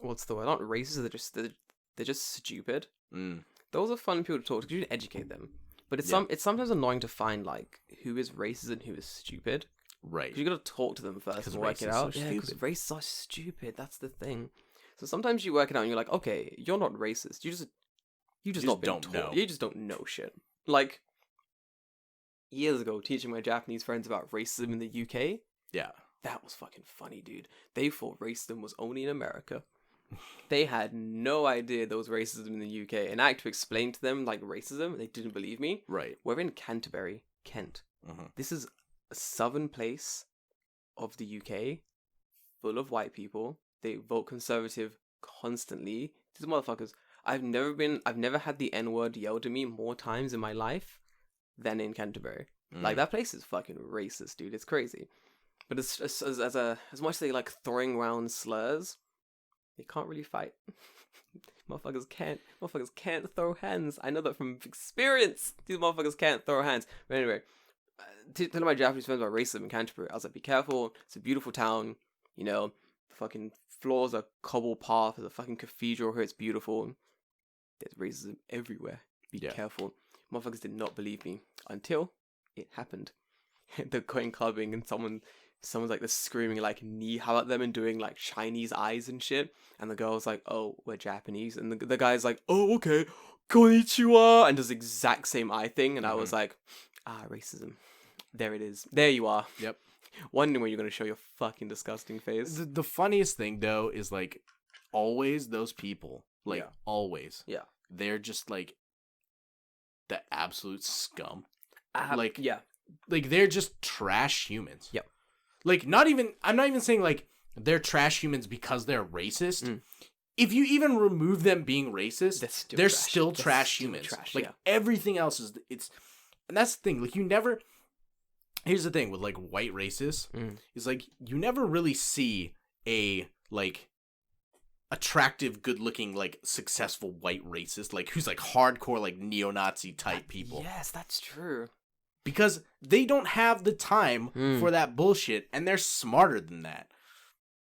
what's the word? Not racist. They're just stupid. Mm. Those are fun people to talk to. 'Cause you can educate them. But it's Yeah. it's sometimes annoying to find like who is racist and who is stupid. Right. 'Cause you got to talk to them first 'Cause and work it racists out. are Yeah, because stupid. racists are stupid. That's the thing. So sometimes you work it out and you're like, okay, you're not racist. You just not been don't taught. know. You just don't know shit. Like years ago, teaching my Japanese friends about racism in the UK, Yeah. that was fucking funny, dude. They thought racism was only in America. They had no idea there was racism in the UK. And I had to explain to them like racism. They didn't believe me. Right. We're in Canterbury, Kent. Mhm. This is a southern place of the UK, full of white people. They vote conservative constantly. These motherfuckers. I've never had the N-word yelled at me more times in my life than in Canterbury. Like, that place is fucking racist, dude. It's crazy. But as much as they like throwing around slurs, they can't really fight. Motherfuckers can't throw hands. I know that from experience. These motherfuckers can't throw hands. But anyway, telling my Japanese friends about racism in Canterbury, I was like, be careful. It's a beautiful town. You know, the fucking floors are cobble path. There's a fucking cathedral here. It's beautiful. There's racism everywhere. Be careful. Motherfuckers did not believe me until it happened. They're going clubbing and someone's like they're screaming like ni hao at them and doing like Chinese eyes and shit. And the girl's like, oh, we're Japanese. And the guy's like, oh, okay, konnichiwa. And does the exact same eye thing. And I was like, racism. There it is. There you are. Yep. Wondering when you're going to show your fucking disgusting face. The funniest thing though is like always those people, like Yeah. always, Yeah. they're just like the absolute scum. Like, yeah. Like they're just trash humans. Yep. Like I'm not even saying like they're trash humans because they're racist. Mm. If you even remove them being racist, they're still trash still humans. trash, like yeah. everything else is and that's the thing. Like here's the thing with like white racists is like you never really see a like attractive, good-looking, like successful white racist like who's like hardcore like neo-Nazi type people. Yes, that's true. Because they don't have the time for that bullshit, and they're smarter than that.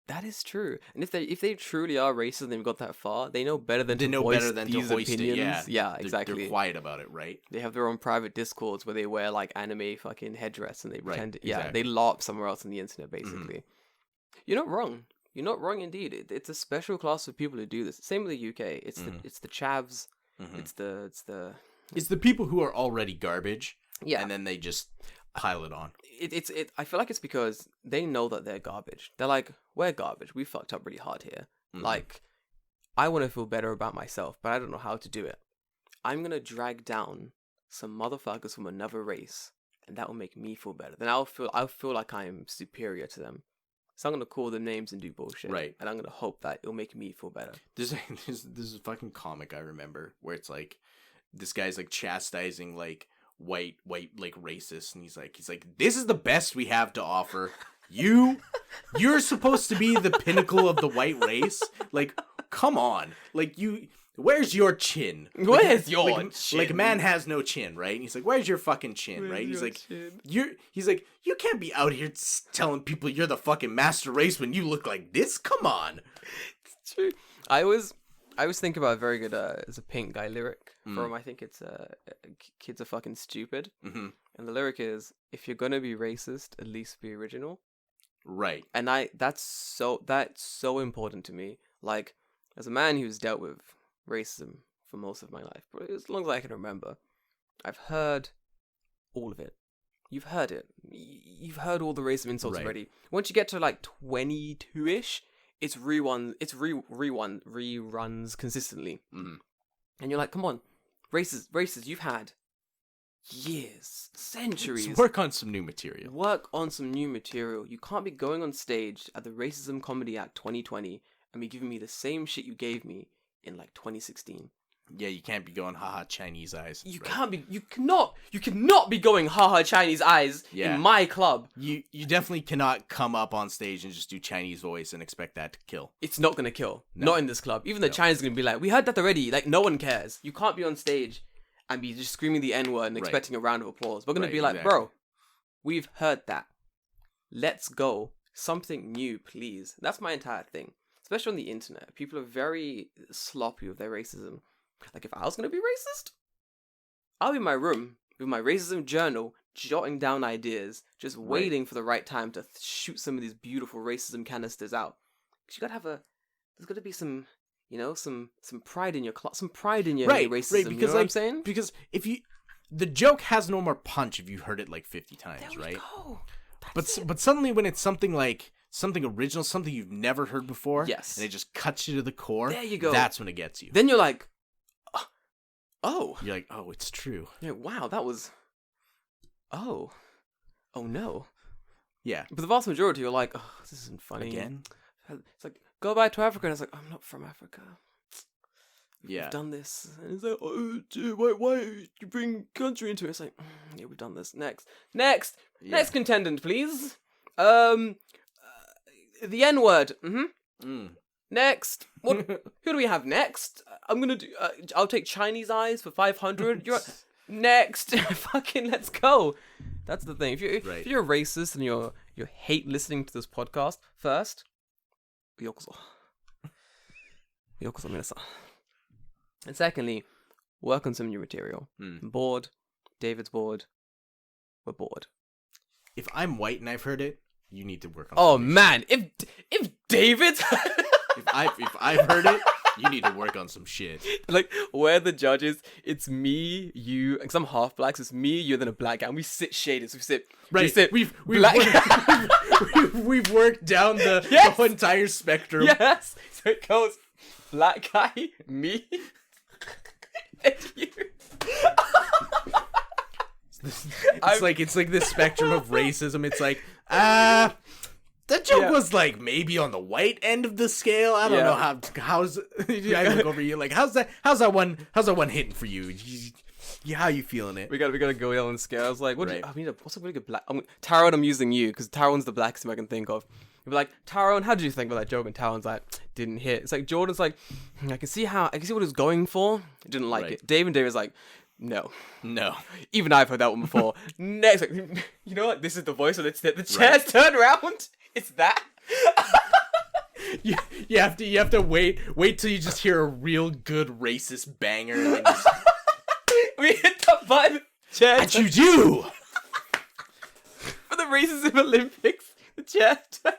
That is true. And if they truly are racist and they've got that far, they know better than They to know voice better than to these hoist opinions. it. Yeah, exactly. They're quiet about it, right? They have their own private discords where they wear like anime fucking headdress and they pretend. Yeah, exactly. they LARP somewhere else on the internet basically. You're not wrong. You're not wrong indeed. It's a special class of people who do this. Same with the UK. It's the chavs. It's the people who are already garbage. Yeah. And then they just pile it on. I feel like it's because they know that they're garbage. They're like, we're garbage. We fucked up really hard here. Like, I want to feel better about myself, but I don't know how to do it. I'm gonna drag down some motherfuckers from another race, and that will make me feel better. Then I'll feel like I'm superior to them. So I'm gonna call them names and do bullshit. Right. And I'm gonna hope that it'll make me feel better. There's a fucking comic I remember where it's like this guy's like chastising like white like racists, and he's like this is the best we have to offer. You're supposed to be the pinnacle of the white race. Like, come on. Like where's your chin? Where's your chin? Like man has no chin, right? And he's like, where's your fucking chin, right? He's like, he's like, you can't be out here telling people you're the fucking master race when you look like this. Come on. It's true. I was thinking about a very good it's a Pink Guy lyric from, I think it's Kids Are Fucking Stupid. Mm-hmm. And the lyric is, if you're gonna be racist, at least be original. Right. And that's so important to me. Like, as a man who's dealt with racism for most of my life, but as long as I can remember, I've heard all of it. You've heard it. You've heard all the racism insults already. Once you get to like 22-ish, it's reruns consistently. Mm. And you're like, come on, races you've had years, centuries. Let's work on some new material. Work on some new material. You can't be going on stage at the Racism Comedy Act 2020 and be giving me the same shit you gave me in like 2016. Yeah, you can't be going haha Chinese eyes. You cannot be going haha Chinese eyes in my club. You definitely cannot come up on stage and just do Chinese voice and expect that to kill. It's not gonna kill. No. Not in this club. Even the Chinese are gonna be like, we heard that already. Like, no one cares. You can't be on stage and be just screaming the N-word and expecting a round of applause. We're gonna be like, bro, we've heard that. Let's go. Something new, please. That's my entire thing. Especially on the internet. People are very sloppy with their racism. Like, if I was going to be racist, I'll be in my room with my racism journal, jotting down ideas, just waiting for the right time to shoot some of these beautiful racism canisters out. Because there's got to be some, some pride in your some pride in your racism. Right, because, you know what I'm saying? Because the joke has no more punch if you heard it like 50 times, there we right? Go. But suddenly when it's something like something original, something you've never heard before, yes, and it just cuts you to the core, there you go. That's when it gets you. Then you're like, oh. You're like, oh, it's true. Yeah, wow, that was... Oh no. Yeah. But the vast majority are like, oh, this isn't funny. Again? It's like, go back to Africa. And it's like, I'm not from Africa. Yeah. We've done this. And it's like, oh, dude, why you bring country into it? It's like, yeah, we've done this. Next. Next contendant, please. The N-word. Next. What? Who do we have next? I'm gonna do. I'll take Chinese eyes for 500. You're next. Fucking let's go. That's the thing. If you're a racist and you hate listening to this podcast, first, yokoso minasan. And secondly, work on some new material. I'm bored. David's bored. We're bored. If I'm white and I've heard it, you need to work on. Oh man, if David's if I've heard it, you need to work on some shit. Like, we're the judges. It's me, you, and some half blacks. It's me, you, and then a black guy. And we sit shaded. So we sit. We've black. We've worked down the whole entire spectrum. Yes. So it goes black guy, me, and you. It's like this spectrum of racism. It's like, that joke was like maybe on the white end of the scale. I don't know how's I look over you like how's that one hitting for you? How you feeling it? We gotta go yell and scare. I was like, what's a really good black? Tyrone, I'm using you because Tyrone's the blackest thing I can think of. You'd be like, Tyrone, how did you think about that joke? And Tyrone's like, didn't hit. It's like Jordan's like, I can see what he's going for. Didn't like it. David's like, no. Even I've heard that one before. Next, like, you know what? This is the voice of the chairs turn around. It's that. you have to wait till you just hear a real good racist banger. And then just... we hit the button. Chair. And you do. For the Racism Olympics, the chair turns.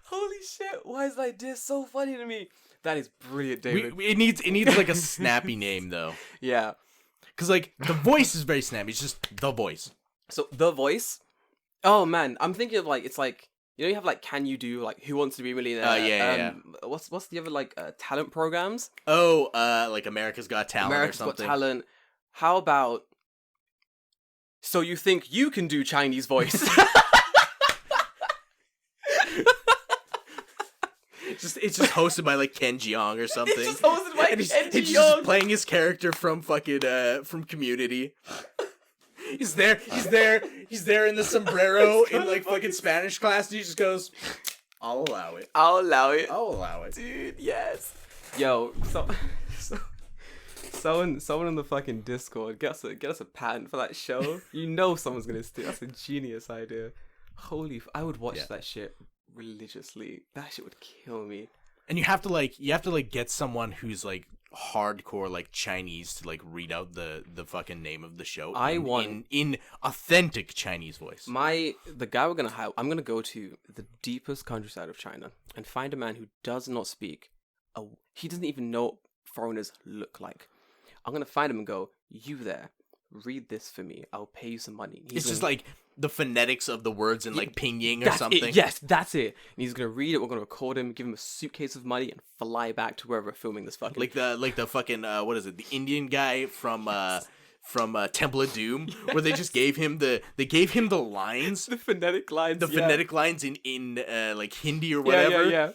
Holy shit! Why is that idea so funny to me? That is brilliant, David. It needs like a snappy name though. Yeah, because like the voice is very snappy. It's just the voice. So the voice. Oh man, I'm thinking of like it's like you have like Can You Do like Who Wants to Be a Millionaire? Yeah. What's the other like talent programs? Oh, like America's Got Talent or something. Got Talent. How about So You Think You Can Do Chinese Voice? It's just hosted by like Ken Jeong or something. It's just hosted by Ken Jeong. He's just playing his character from fucking from Community. He's there in the sombrero in like fucking Spanish class, and he just goes, I'll allow it. Dude, yes. Yo, someone in the fucking Discord, get us a patent for that show. You know someone's gonna steal. That's a genius idea. I would watch that shit religiously. That shit would kill me. And you have to get someone who's like hardcore like Chinese to like read out the fucking name of the show. I want in authentic Chinese voice. the guy we're gonna hire. I'm gonna go to the deepest countryside of China and find a man who does not speak. He doesn't even know what foreigners look like. I'm gonna find him and go, you there, read this for me. I'll pay you some money. It's just like the phonetics of the words in like pinyin or something. It. Yes, that's it. And he's gonna read it. We're gonna record him, give him a suitcase of money, and fly back to wherever we're filming this fucking. Like the fucking what is it? The Indian guy from Temple of Doom, where they just gave him the lines, the phonetic lines, phonetic lines in like Hindi or whatever. Yeah.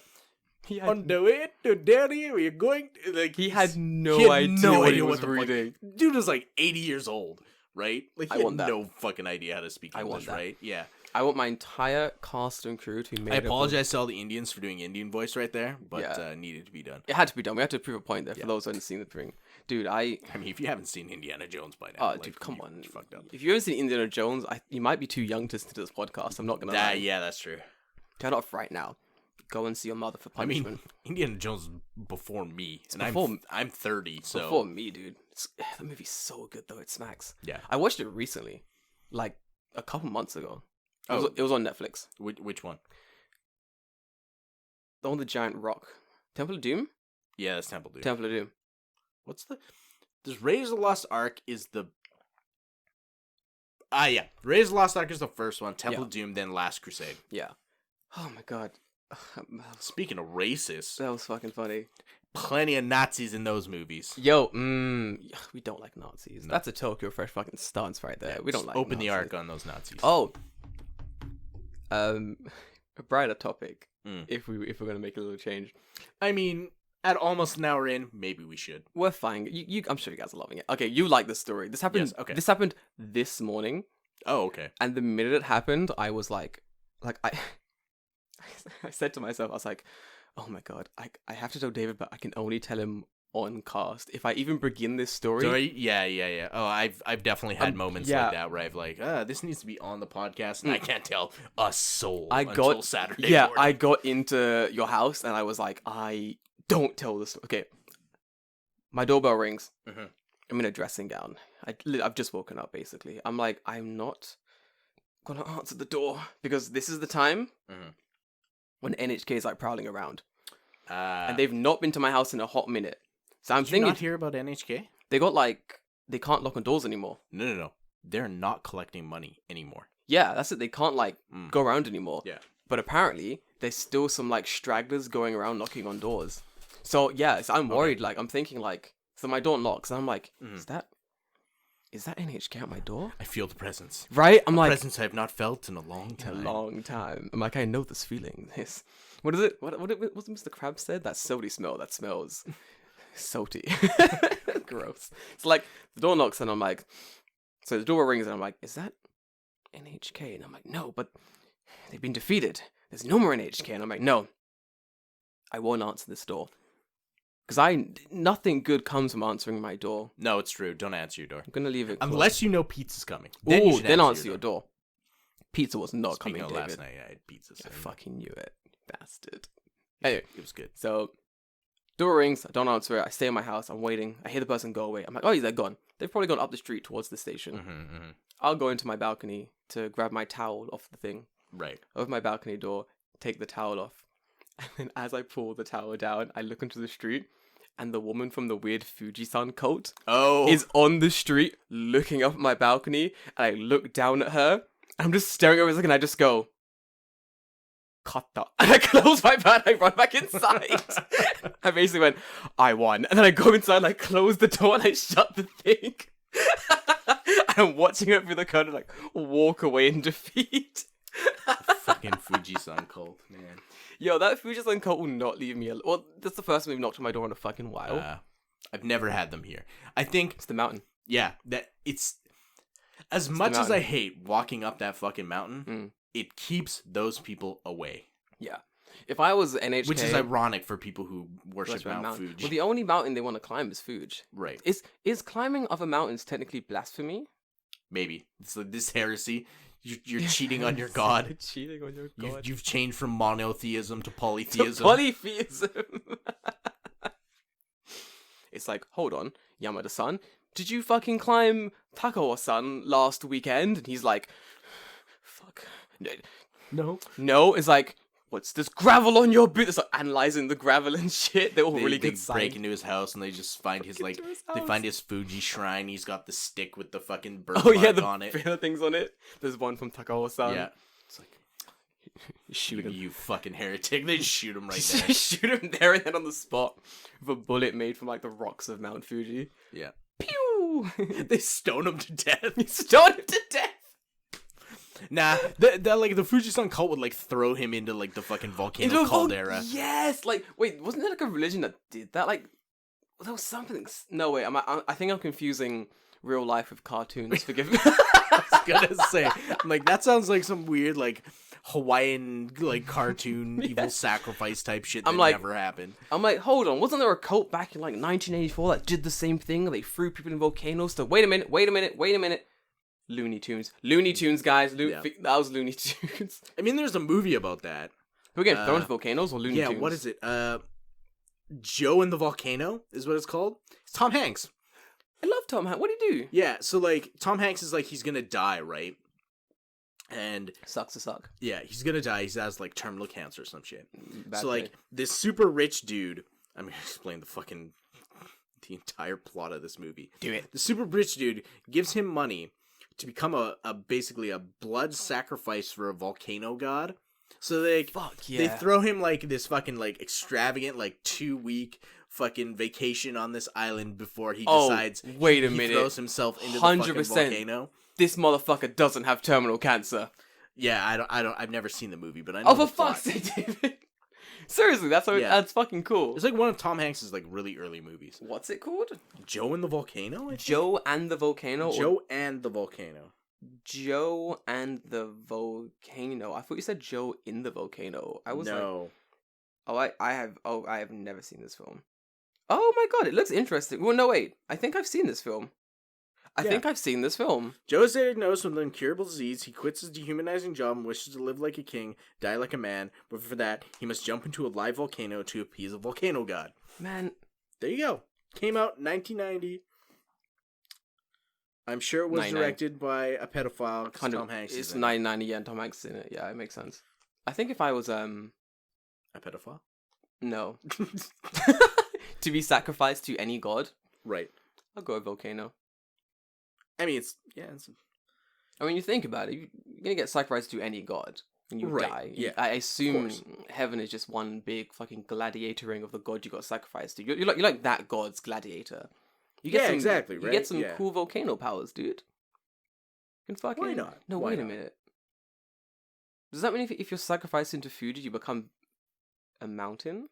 He had, on the way to Delhi, we're going to, like he had no idea what he was reading. Dude was like 80 years old, right? Like he had that. no fucking idea how to speak English, right? Yeah. I want my entire cast and crew to be made. I apologize to all the Indians for doing Indian voice right there, but needed to be done. It had to be done. We had to prove a point there for those who hadn't seen the thing. Dude, I mean, if you haven't seen Indiana Jones by now, oh, like, dude, come on. Fucked up. If you haven't seen Indiana Jones, you might be too young to listen to this podcast. I'm not gonna lie. Yeah, that's true. Turn off right now. Go and see your mother for punishment. I mean, Indiana Jones is before me, and I'm 30, so before me, dude. That movie's so good though. It smacks. Yeah, I watched it recently, like a couple months ago. Oh, it was on Netflix. Which one? The one with the giant rock. Temple of Doom? Yeah, that's Temple of Doom. Temple of Doom. There's Raiders of the Lost Ark is the... yeah. Raiders of the Lost Ark is the first one. Temple of Doom, then Last Crusade. Yeah. Oh my god. Speaking of racist... That was fucking funny. Plenty of Nazis in those movies. Yo, we don't like Nazis. No. That's a Tokyo Fresh fucking stance right there. We don't like open Nazis. The arc on those Nazis. Oh. A brighter topic. Mm. If we're gonna make a little change. I mean, at almost an hour in, maybe we should. We're fine. I'm sure you guys are loving it. Okay, you like this story. This happened. Yes, okay. This happened this morning. Oh, okay. And the minute it happened, I was like I said to myself, I was like, oh my god, I have to tell David, but I can only tell him on cast. If I even begin this story. Yeah. Oh, I've definitely had moments like that where I've like, this needs to be on the podcast, and I can't tell a soul until Saturday morning. I got into your house, and I was like, I don't tell this. Okay, my doorbell rings. Mm-hmm. I'm in a dressing gown. I've just woken up, basically. I'm like, I'm not gonna answer the door, because this is the time when NHK is like prowling around. And they've not been to my house in a hot minute. So I'm thinking... Did you not hear about NHK? They got they can't lock on doors anymore. No. They're not collecting money anymore. Yeah, that's it. They can't go around anymore. Yeah. But apparently, there's still some stragglers going around knocking on doors. So yeah, so I'm worried. Okay. I'm thinking so my door knocks, and I'm like, is that NHK at my door? I feel the presence. Right? I'm a presence I have not felt in a long time. I'm like, I know this feeling. This. What is it? What Mr. Krabs said? That salty smell. That smells salty. Gross. It's like the door knocks, and I'm like, so the door rings, and I'm like, is that NHK? And I'm like, no, but they've been defeated. There's no more NHK. And I'm like, no, I won't answer this door. Because nothing good comes from answering my door. No, it's true. Don't answer your door. I'm going to leave it closed. Unless you know pizza's coming. Then answer your door. Pizza was not coming, David. Last night I had pizza. I fucking knew it. Bastard. Anyway. It was good. So, door rings. I don't answer it. I stay in my house. I'm waiting. I hear the person go away. I'm like, oh, they're gone. They've probably gone up the street towards the station. I'll go into my balcony to grab my towel off the thing. Right. Over my balcony door, take the towel off. And then as I pull the towel down, I look into the street, and the woman from the weird Fuji-san cult is on the street looking up at my balcony, and I look down at her. I'm just staring at her, and I just go, "Kata." And I close my bed, I run back inside. I basically went, I won. And then I go inside, I close the door, and I shut the thing. And I'm watching her through the curtain, walk away in defeat. Fucking Fuji-san cult, man. Yo, that Fuji-san cult will not leave me alone. Well, that's the first time they've knocked on my door in a fucking while. I've never had them here. I think... It's the mountain. Yeah, that it's... As much as I hate walking up that fucking mountain, it keeps those people away. Yeah. If I was NHK... Which is ironic for people who worship Mount Fuji. Well, the only mountain they want to climb is Fuji. Right. Is climbing other mountains technically blasphemy? Maybe. It's like this heresy. You're cheating on your god. Cheating on your god. You've changed from monotheism to polytheism. Polytheism. It's like, hold on, Yamada-san, did you fucking climb Takawa-san last weekend? And he's like, fuck. No. No, it's like, what's this gravel on your boot? It's like analyzing the gravel and shit. They're all really They good break signs. into his house and they just find his like into his they house. find his Fuji shrine. He's got the stick with the fucking bird Oh yeah, mark the on it. filler things on it. There's one from Takawa-san. Yeah. It's like Shoot him. you fucking heretic. They shoot him right there. Shoot him there and then on the spot with a bullet made from like the rocks of Mount Fuji. Yeah. Pew! They stone him to death. Stoned him to death. Nah, the like the Fuji-san cult would like throw him into like the fucking volcano caldera. Yes, like wait, wasn't there like a religion that did that? Like there was something. No wait, I think I'm confusing real life with cartoons. Forgive me. I was gonna say, I'm like that sounds like some weird like Hawaiian like cartoon evil sacrifice type shit that I'm like- never happened. I'm like, hold on, wasn't there a cult back in like 1984 that did the same thing? They threw people in volcanoes to wait a minute. Looney Tunes, guys. Yeah. That was Looney Tunes. I mean, there's a movie about that. Who getting thrown to volcanoes or Looney Yeah, Tunes? what is it? Joe and the Volcano is what it's called. It's Tom Hanks. I love Tom Hanks. What do you do? Yeah, so like Tom Hanks is like he's gonna die, right? And Sucks to suck. yeah, he's gonna die. He has like terminal cancer or some shit. Bad So like day. this super rich dude. I'm gonna explain the entire plot of this movie. Do it. The super rich dude gives him money to become a basically a blood sacrifice for a volcano god. So they Fuck yeah. they throw him like this fucking like extravagant like 2-week fucking vacation on this island before he decides wait a he minute. throws himself into the fucking 100%. volcano. This motherfucker doesn't have terminal cancer. Yeah, I've never seen the movie, but I know Oh, for the plot. fuck's sake, David. Seriously, that's Yeah. fucking cool. It's like one of Tom Hanks's like really early movies. What's it called? Joe and the Volcano? I think? Joe and the Volcano? or Joe and the Volcano. Joe and the Volcano. I thought you said Joe in the Volcano. I was like, No. I have never seen this film. Oh my god, it looks interesting. Well, no, wait. I think I've seen this film. I Yeah. think I've seen this film. Joe is diagnosed with an incurable disease. He quits his dehumanizing job and wishes to live like a king, die like a man, but for that, he must jump into a live volcano to appease a volcano god. Man, There you go. Came out 1990. I'm sure it was 99. directed by a pedophile because kind Tom of, Hanks it's is in it. 990, yeah, and Tom Hanks is in it. Yeah, it makes sense. I think if I was, A pedophile? no. To be sacrificed to any god, Right. I'll go with Volcano. I mean, it's... Yeah, it's... I mean, you think about it, you're gonna get sacrificed to any god when you Right, die. yeah, I assume course. heaven is just one big fucking gladiatoring of the god you got sacrificed to. You're like that god's gladiator. You Yeah, some, exactly, You right? get some Yeah. cool volcano powers, dude. You can fucking... Why not? No, Why wait a not? minute. Does that mean if you're sacrificed into Fuji, you become a mountain?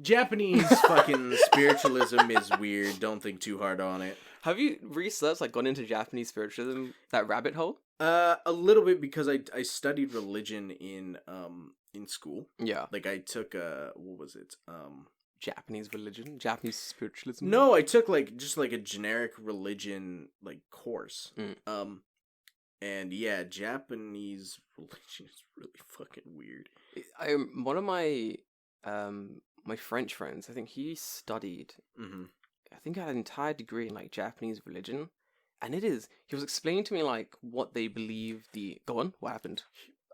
Japanese fucking spiritualism is weird. Don't think too hard on it. Have you researched, like, gone into Japanese spiritualism, that rabbit hole? A little bit because I studied religion in school. Yeah. Like I took what was it? Japanese religion? Japanese spiritualism? No, I took like just like a generic religion like course. Mm. And yeah, Japanese religion is really fucking weird. One of my my French friends, I think he studied, Mm-hmm. I think had an entire degree in like Japanese religion, and he was explaining to me like what they believe go on, what happened?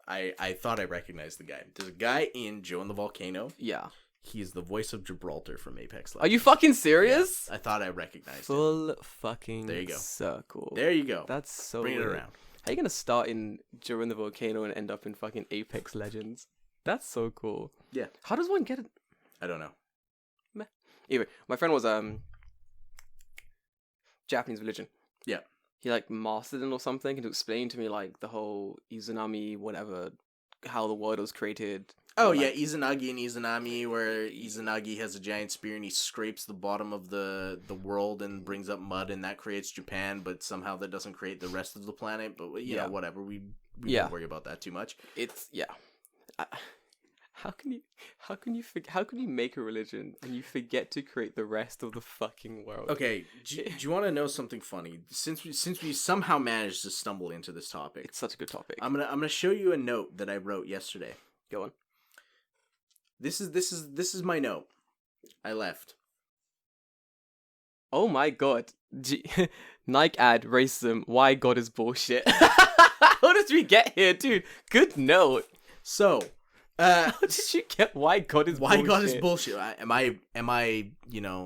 I thought I recognized the guy. There's a guy in Joe and the Volcano. Yeah. He's the voice of Gibraltar from Apex Are Legends. you fucking serious? I thought I recognized him. Full fucking There you go. circle. There you go. That's so Bring it weird. around. How you gonna start in Joe and the Volcano and end up in fucking Apex Legends? That's so cool. Yeah. How does one get it? I don't know. Anyway, my friend was Japanese religion. Yeah. He like mastered it or something, and to explain to me like the whole Izanami, whatever, how the world was created. Oh like, yeah, Izanagi and Izanami, where Izanagi has a giant spear and he scrapes the bottom of the world and brings up mud, and that creates Japan, but somehow that doesn't create the rest of the planet. But you Yeah. know, whatever. We Yeah. won't worry about that too much. It's yeah. How can you make a religion and you forget to create the rest of the fucking world? Okay, do you want to know something funny? Since we somehow managed to stumble into this topic, It's such a good topic. I'm gonna show you a note that I wrote yesterday. Go on. This is my note. I left. Oh my god. Nike ad, racism, why God is bullshit. How did we get here, dude? Good note. So, How did you get why God is why bullshit? God is bullshit? Am I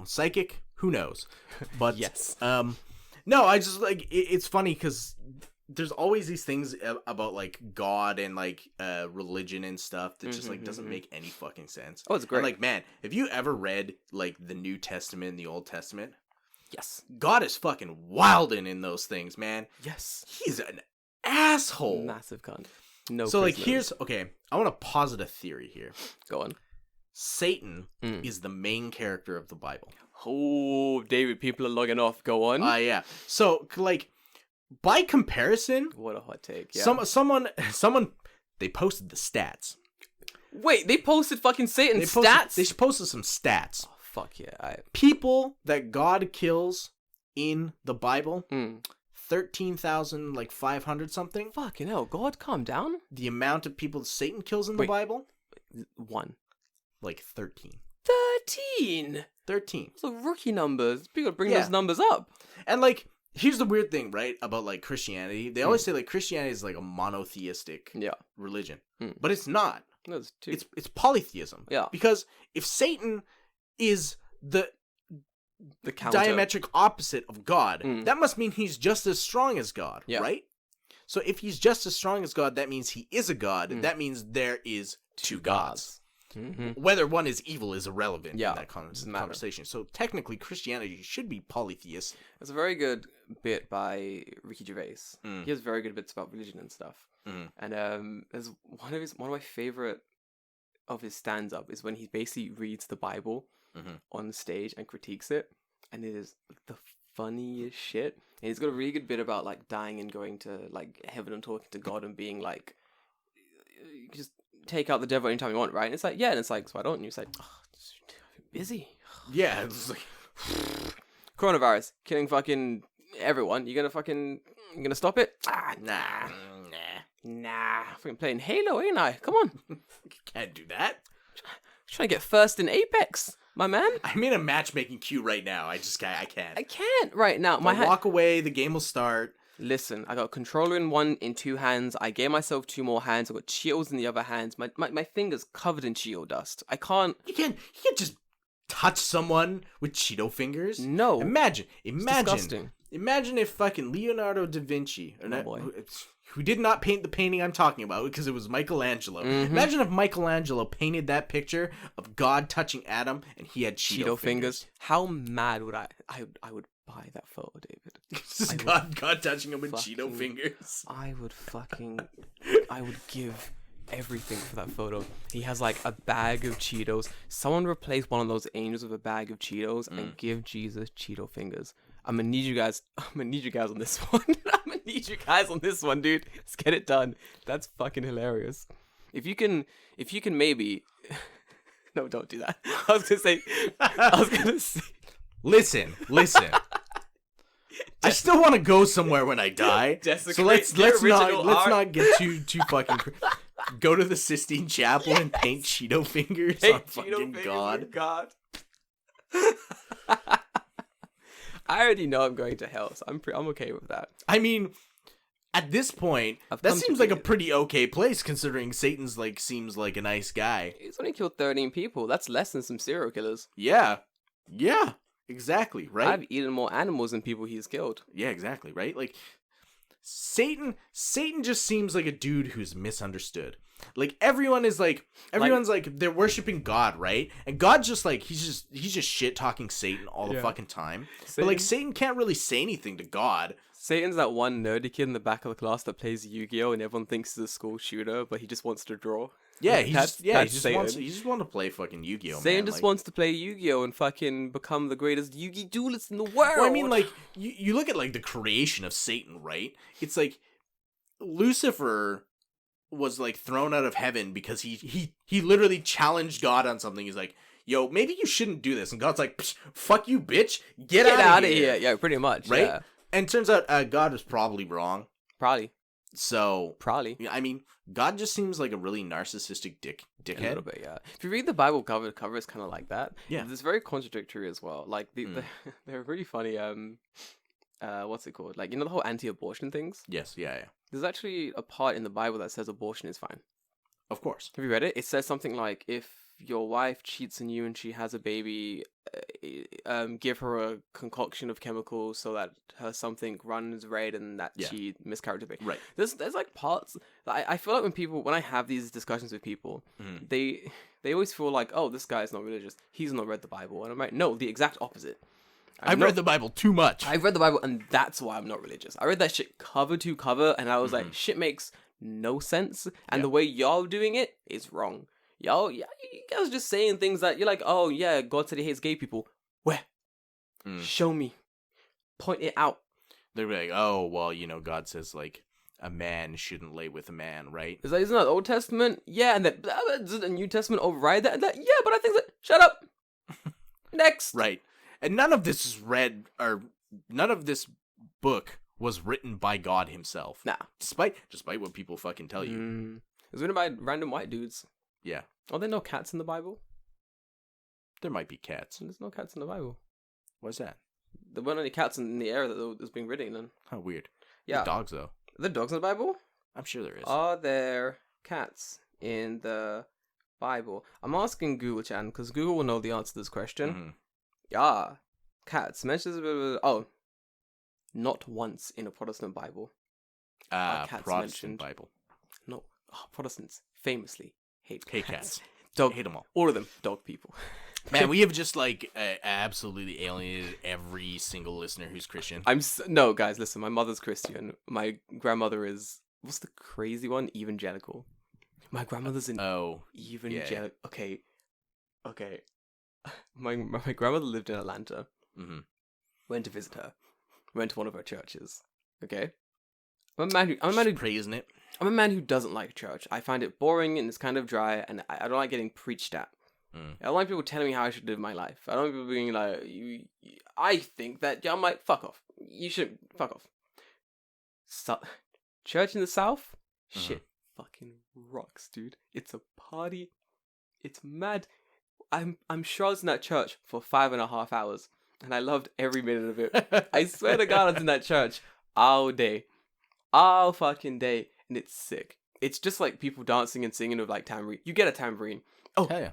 psychic? Who knows? But Yes. no, I just like it's funny because there's always these things about like God and like religion and stuff that just like doesn't make any fucking sense. Oh, it's great. And, like, man, have you ever read like the New Testament and the Old Testament? Yes. God is fucking wildin' in those things, man. Yes. He's an asshole. Massive cunt. No. So like prisoners. I want to posit a theory here. Go on. Satan is the main character of the Bible. Oh, David, people are logging off. Go on. Yeah. So like by comparison, What a hot take. Yeah. someone they posted the stats. Wait, they posted fucking Satan stats? They posted some stats. Oh, fuck yeah. People that God kills in the Bible, 13,500 something. Fucking hell, God, calm down. The amount of people Satan kills in the Wait. Bible, 1. like 13. 13! 13. So rookie numbers. People bring Yeah. those numbers up. And like, here's the weird thing, right? About like Christianity. They always say like Christianity is like a monotheistic Yeah. religion. But it's not. No, it's 2. It's polytheism. Yeah. Because if Satan is the counter. diametric opposite of God, that must mean he's just as strong as God, Yeah. right? So if he's just as strong as God, that means he is a God. That means there is two gods. Whether one is evil is irrelevant in that conversation. So technically, Christianity should be polytheist. It's a very good bit by Ricky Gervais. He has very good bits about religion and stuff. And there's one of my favorite of his stands up is when he basically reads the Bible on stage and critiques it, and it is the funniest shit. And he's got a really good bit about like dying and going to like heaven and talking to God and being like, you can just take out the devil anytime you want, right? And it's like, yeah, and it's like, so why don't you? It's like, busy. Yeah, it's like Coronavirus killing fucking everyone. You gonna stop it? Nah. Fucking playing Halo, ain't I? Come on. Can't do that. Trying to get first in Apex, my man. I'm in a matchmaking queue right now. I can't. I can't right now. If I walk away, the game will start. Listen, I got a controller in 2 hands. I gave myself 2 more hands. I got Cheetos in the other hands. My fingers covered in Cheeto dust. I can't. You can't just touch someone with Cheeto fingers. No. Imagine. Disgusting. Imagine if fucking Leonardo da Vinci, who did not paint the painting I'm talking about because it was Michelangelo. Imagine if Michelangelo painted that picture of God touching Adam and he had Cheeto fingers. How mad would I would buy that photo, David. Just God touching him with Cheeto fingers. I would give everything for that photo. He has like a bag of Cheetos. Someone replace one of those angels with a bag of Cheetos and give Jesus Cheeto fingers. I'm gonna need you guys on this one. I'm gonna need you guys on this one, dude. Let's get it done. That's fucking hilarious. If you can maybe no, don't do that. I was gonna say Listen. I still want to go somewhere when I die. So let's not get too fucking go to the Sistine Chapel and paint Cheeto fingers on fucking God. I already know I'm going to hell, so I'm okay with that. I mean, at this point, that seems like a pretty okay place considering Satan's seems like a nice guy. He's only killed 13 people. That's less than some serial killers. Yeah, exactly, right? I've eaten more animals than people he's killed. Yeah, exactly, right? Like Satan just seems like a dude who's misunderstood. Like everyone's they're worshiping God, right? And God's just he's just shit talking Satan all the fucking time. But Satan can't really say anything to God. Satan's that one nerdy kid in the back of the class that plays Yu-Gi-Oh and everyone thinks he's a school shooter, but he just wants to draw. Yeah, he just wants to play fucking Yu-Gi-Oh. Satan just wants to play Yu-Gi-Oh and fucking become the greatest Yu-Gi duelist in the world. Well, I mean, you look at the creation of Satan, right? It's like Lucifer was thrown out of heaven because he literally challenged God on something. He's like, yo, maybe you shouldn't do this, and God's like, fuck you, bitch, get out of here. Yeah, pretty much, right? Yeah. And turns out God was probably wrong. Probably. So, Probably. I mean, God just seems like a really narcissistic A dickhead. little bit, yeah. If you read the Bible cover to cover, it's kind of like that. Yeah. It's very contradictory as well. Like they're really funny. What's it called? Like, you know, the whole anti-abortion things. Yes, yeah. There's actually a part in the Bible that says abortion is fine. Of course. Have you read it? It says something like, if your wife cheats on you and she has a baby, give her a concoction of chemicals so that her something runs red and that she miscarried the baby. Right. There's like parts. I feel like when I have these discussions with people, they always feel like, oh, this guy's not religious. He's not read the Bible. And I'm like, no, the exact opposite. I've read the Bible too much. I've read the Bible, and that's why I'm not religious. I read that shit cover to cover, and I was like, shit makes no sense, and the way y'all doing it is wrong. Y'all, you guys are just saying things that you're like, oh yeah, God said he hates gay people. Where? Show me. Point it out. They're like, oh, well, you know, God says, like, a man shouldn't lay with a man, right? Is that, isn't that Old Testament? Yeah, and then does the New Testament override that? Yeah, but I think that, shut up. Next. Right. And none of this is read, or none of this book was written by God himself. Nah. Despite what people fucking tell you. It was written by random white dudes. Yeah. Are there no cats in the Bible? There might be cats. There's no cats in the Bible. What's that? There weren't any cats in the area that was being written in. How weird. Yeah. The dogs, though. Are there dogs in the Bible? I'm sure there is. Are there cats in the Bible? I'm asking Google Chan because Google will know the answer to this question. Yeah. Cats. Mentions. Oh. Not once in a Protestant Bible. Protestant mentioned. Bible. No. Oh, Protestants famously hate cats. Hate them all. All of them. Dog people. Man, we have just like absolutely alienated every single listener who's Christian. No, guys, listen. My mother's Christian. My grandmother is, what's the crazy one? Evangelical. My grandmother's an evangelical. Yeah. Okay. My grandmother lived in Atlanta. Went to visit her. Went to one of her churches. Okay. I'm a man who praising it. I'm a man who doesn't like church. I find it boring and it's kind of dry, and I don't like getting preached at. I don't like people telling me how I should live my life. I don't like people being like, I think that, I'm like, fuck off. You should, fuck off. Church in the South? Shit fucking rocks, dude. It's a party. It's mad. I'm sure I was in that church for 5.5 hours, and I loved every minute of it. I swear to God I was in that church all day. All fucking day. And it's sick. It's just like people dancing and singing with like tambourine. You get a tambourine. Oh, hell yeah.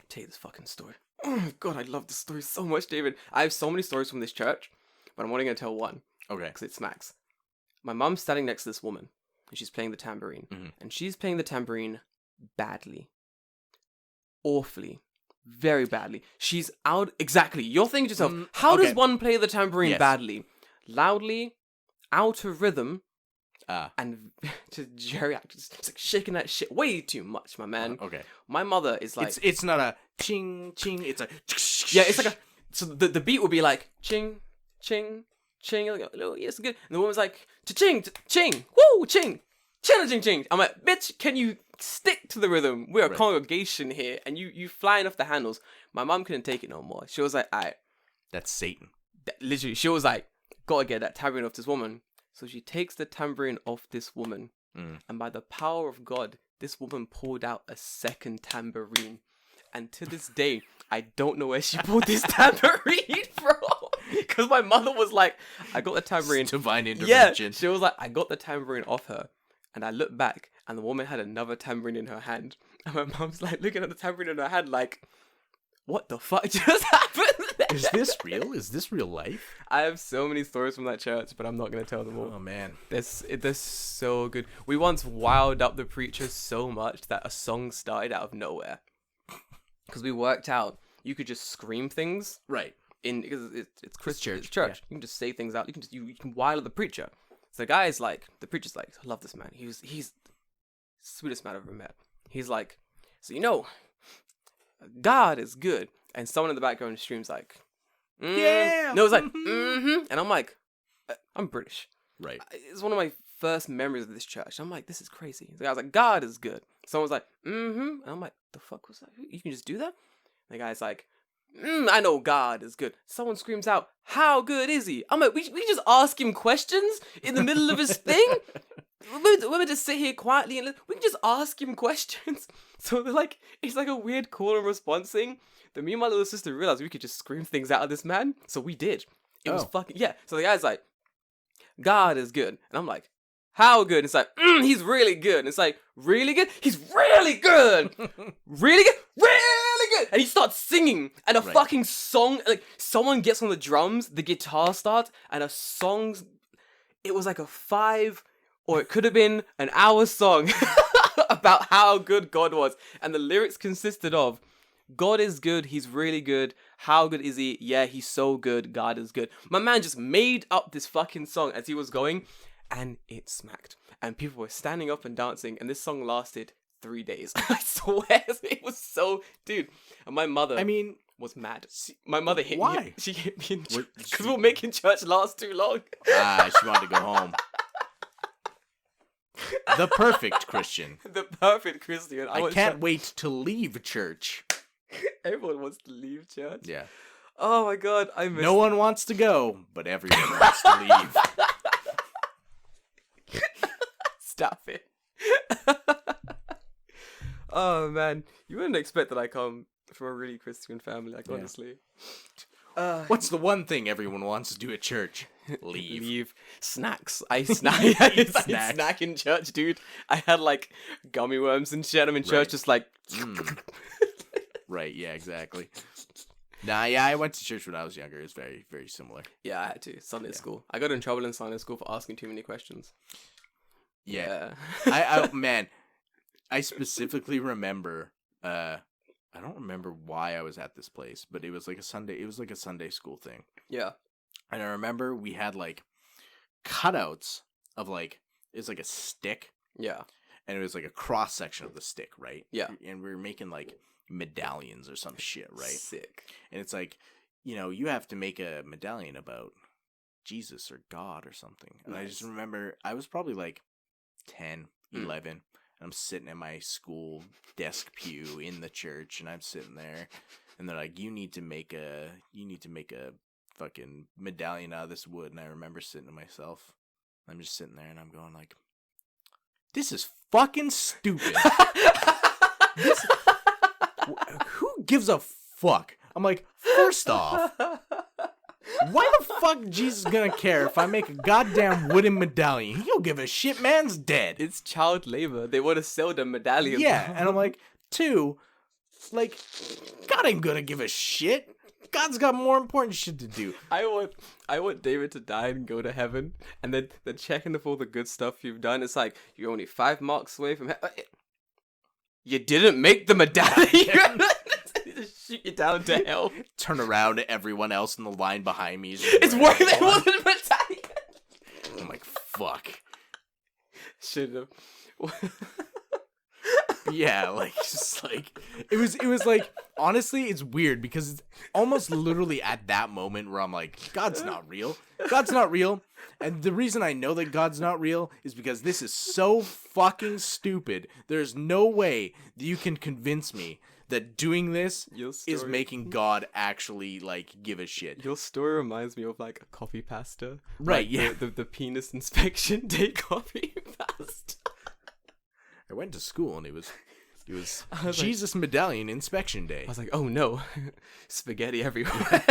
Tell you this fucking story. Oh my God, I love this story so much, David. I have so many stories from this church, but I'm only going to tell one. Okay. Because it smacks. My mom's standing next to this woman, and she's playing the tambourine. And she's playing the tambourine badly. Awfully. Very badly. She's out... Exactly. You're thinking to yourself, how does one play the tambourine badly? Loudly, out of rhythm, and just geriatric, just like shaking that shit way too much, my man. Okay. My mother is like... It's not a ching, ching, it's a... Yeah, it's like a... So the beat would be like, ching, ching, ching, like, oh, yes, good. And the woman's like, ching, ching, woo, ching, ching, ching, ching. I'm like, bitch, can you stick to the rhythm? We're a congregation here, and you flying off the handles. My mom couldn't take it no more. She was like, alright. That's Satan. Literally, she was like, gotta get that tambourine off this woman. So she takes the tambourine off this woman, and by the power of God, this woman pulled out a second tambourine. And to this day, I don't know where she pulled this tambourine from. Because my mother was like, I got the tambourine. It's divine intervention. Yeah, she was like, I got the tambourine off her. And I looked back, and the woman had another tambourine in her hand. And my mom's like looking at the tambourine in her hand like, what the fuck just happened? Is this real? Is this real life? I have so many stories from that church, but I'm not going to tell them all. Oh, man. They're so good. We once wowed up the preacher so much that a song started out of nowhere. Because we worked out, you could just scream things. Right. Because it's Christian. It's church. Yeah. You can just say things out. You can wile the preacher. So the preacher's like, I love this man. He's the sweetest man I've ever met. He's like, so God is good. And someone in the background streams like, yeah. No, it's like, And I'm like, I'm British. Right. It's one of my first memories of this church. I'm like, this is crazy. The guy was like, God is good. Someone's like, And I'm like, the fuck was that? You can just do that? And the guy's like, I know God is good. Someone screams out, how good is he? I'm like, we just ask him questions in the middle of his thing? we're just sit here quietly and we can just ask him questions. So they're like, it's like a weird call and response thing. That me and my little sister realized we could just scream things out of this man. So we did. It was fucking, yeah. So the guy's like, God is good. And I'm like, how good? And it's like, he's really good. And it's like, really good? He's really good. Really good? Really good. And he starts singing. And a fucking song, like, someone gets on the drums, the guitar starts, and a song's, it was like a 5, or it could have been an hour song about how good God was. And the lyrics consisted of, God is good, he's really good. How good is he? Yeah, he's so good, God is good. My man just made up this fucking song as he was going, and it smacked. And people were standing up and dancing, and this song lasted 3 days. I swear, it was so... Dude, and my mother... was mad. My mother hit me. She hit me in church because we were making church last too long. She wanted to go home. The perfect Christian. The perfect Christian. I can't wait to leave church. Everyone wants to leave church. Yeah. Oh my god, I miss... No one wants to go, but everyone wants to leave. Stop it. Oh man, you wouldn't expect that I come from a really Christian family, like, honestly. What's the one thing everyone wants to do at church? Leave. Snacks. I snack in church, dude. I had like gummy worms and shit. I'm in church just like... Right, yeah, exactly. I went to church when I was younger. It's very, very similar. Yeah, I had to. Sunday school. I got in trouble in Sunday school for asking too many questions. Yeah. Man, I specifically remember, I don't remember why I was at this place, but it was like a Sunday school thing. Yeah. And I remember we had like cutouts of like, it's like a stick. Yeah. And it was like a cross section of the stick, right? Yeah. And we were making like medallions or some shit, right? Sick. And it's like, you have to make a medallion about Jesus or God or something. And nice. I just remember I was probably like 10, 11, and I'm sitting in my school desk pew in the church, and I'm sitting there, and they're like, you need to make a fucking medallion out of this wood. And I remember sitting to myself, I'm just sitting there and I'm going like, this is fucking stupid. Who gives a fuck? I'm like, first off, why the fuck Jesus gonna care if I make a goddamn wooden medallion? He don't give a shit, man's dead. It's child labor. They want to sell the medallions. Yeah, and I'm like, 2, like, God ain't gonna give a shit. God's got more important shit to do. I want David to die and go to heaven, and then checking if all the good stuff you've done. It's like, you're only 5 marks away from heaven. You didn't make the medallion. Shoot you down to hell. Turn around to everyone else in the line behind me. It's worth it more than a medallion. I'm like, fuck. Should have. Yeah, like, just like, it was like, honestly, it's weird because it's almost literally at that moment where I'm like, God's not real. God's not real. And the reason I know that God's not real is because this is so fucking stupid. There's no way that you can convince me that doing this is making God actually, like, give a shit. Your story reminds me of, like, a coffee pasta. Right, like, yeah. The penis inspection day coffee pasta. I went to school and it was Jesus Medallion Inspection Day. I was like, oh no, spaghetti everywhere.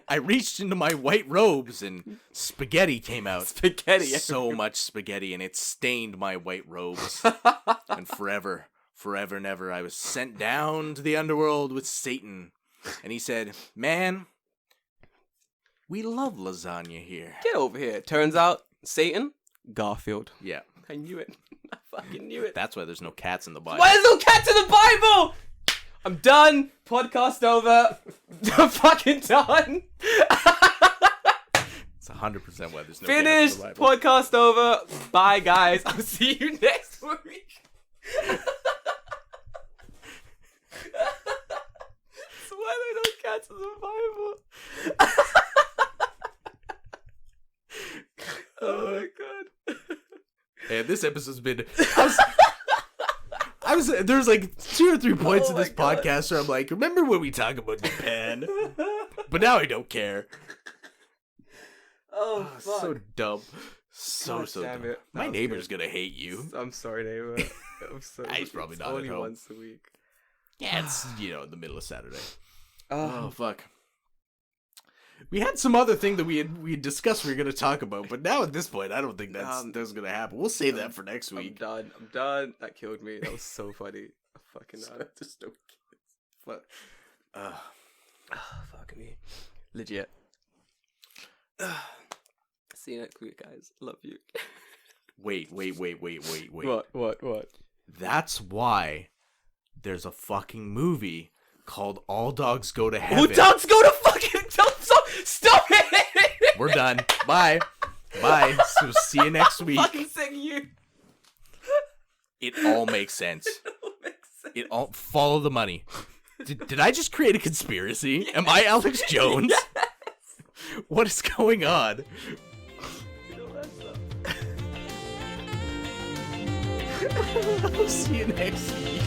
I reached into my white robes and spaghetti came out. Spaghetti So everywhere. much spaghetti, and it stained my white robes. And forever and ever, I was sent down to the underworld with Satan. And he said, man, we love lasagna here. Get over here. Turns out, Satan, Garfield. Yeah. I knew it. I fucking knew it. That's why there's no cats in the Bible. Why there's no cats in the Bible? I'm done. Podcast over. I'm fucking done. It's 100% why there's no Finished. cats in the Bible. Podcast over. Bye, guys. I'll see you next week. That's why there are no cats in the Bible. Oh my god. And this episode's been... There's like 2 or 3 points in this podcast where I'm like, remember when we talk about Japan? But now I don't care. Oh, fuck. So dumb. God damn dumb. it. My That was neighbor's good. gonna hate you. I'm sorry, neighbor. I'm sorry. He's probably It's not at only home. once a week. Yeah, it's in the middle of Saturday. Oh, Oh fuck. We had some other thing that we had discussed we were gonna talk about, but now at this point, I don't think that's gonna happen. We'll save that for next week. I'm done. That killed me. That was so funny. Fucking done. Just don't. Fuck. Fuck me. Legit. See you next week, guys. Love you. Wait. What? That's why there's a fucking movie called All Dogs Go to Heaven. Oh, dogs go to fucking... Stop it! We're done. Bye. So see you next week. Fucking sing you. It all makes sense. It all follow the money. Did I just create a conspiracy? Yes. Am I Alex Jones? Yes. What is going on? I'll see you next week.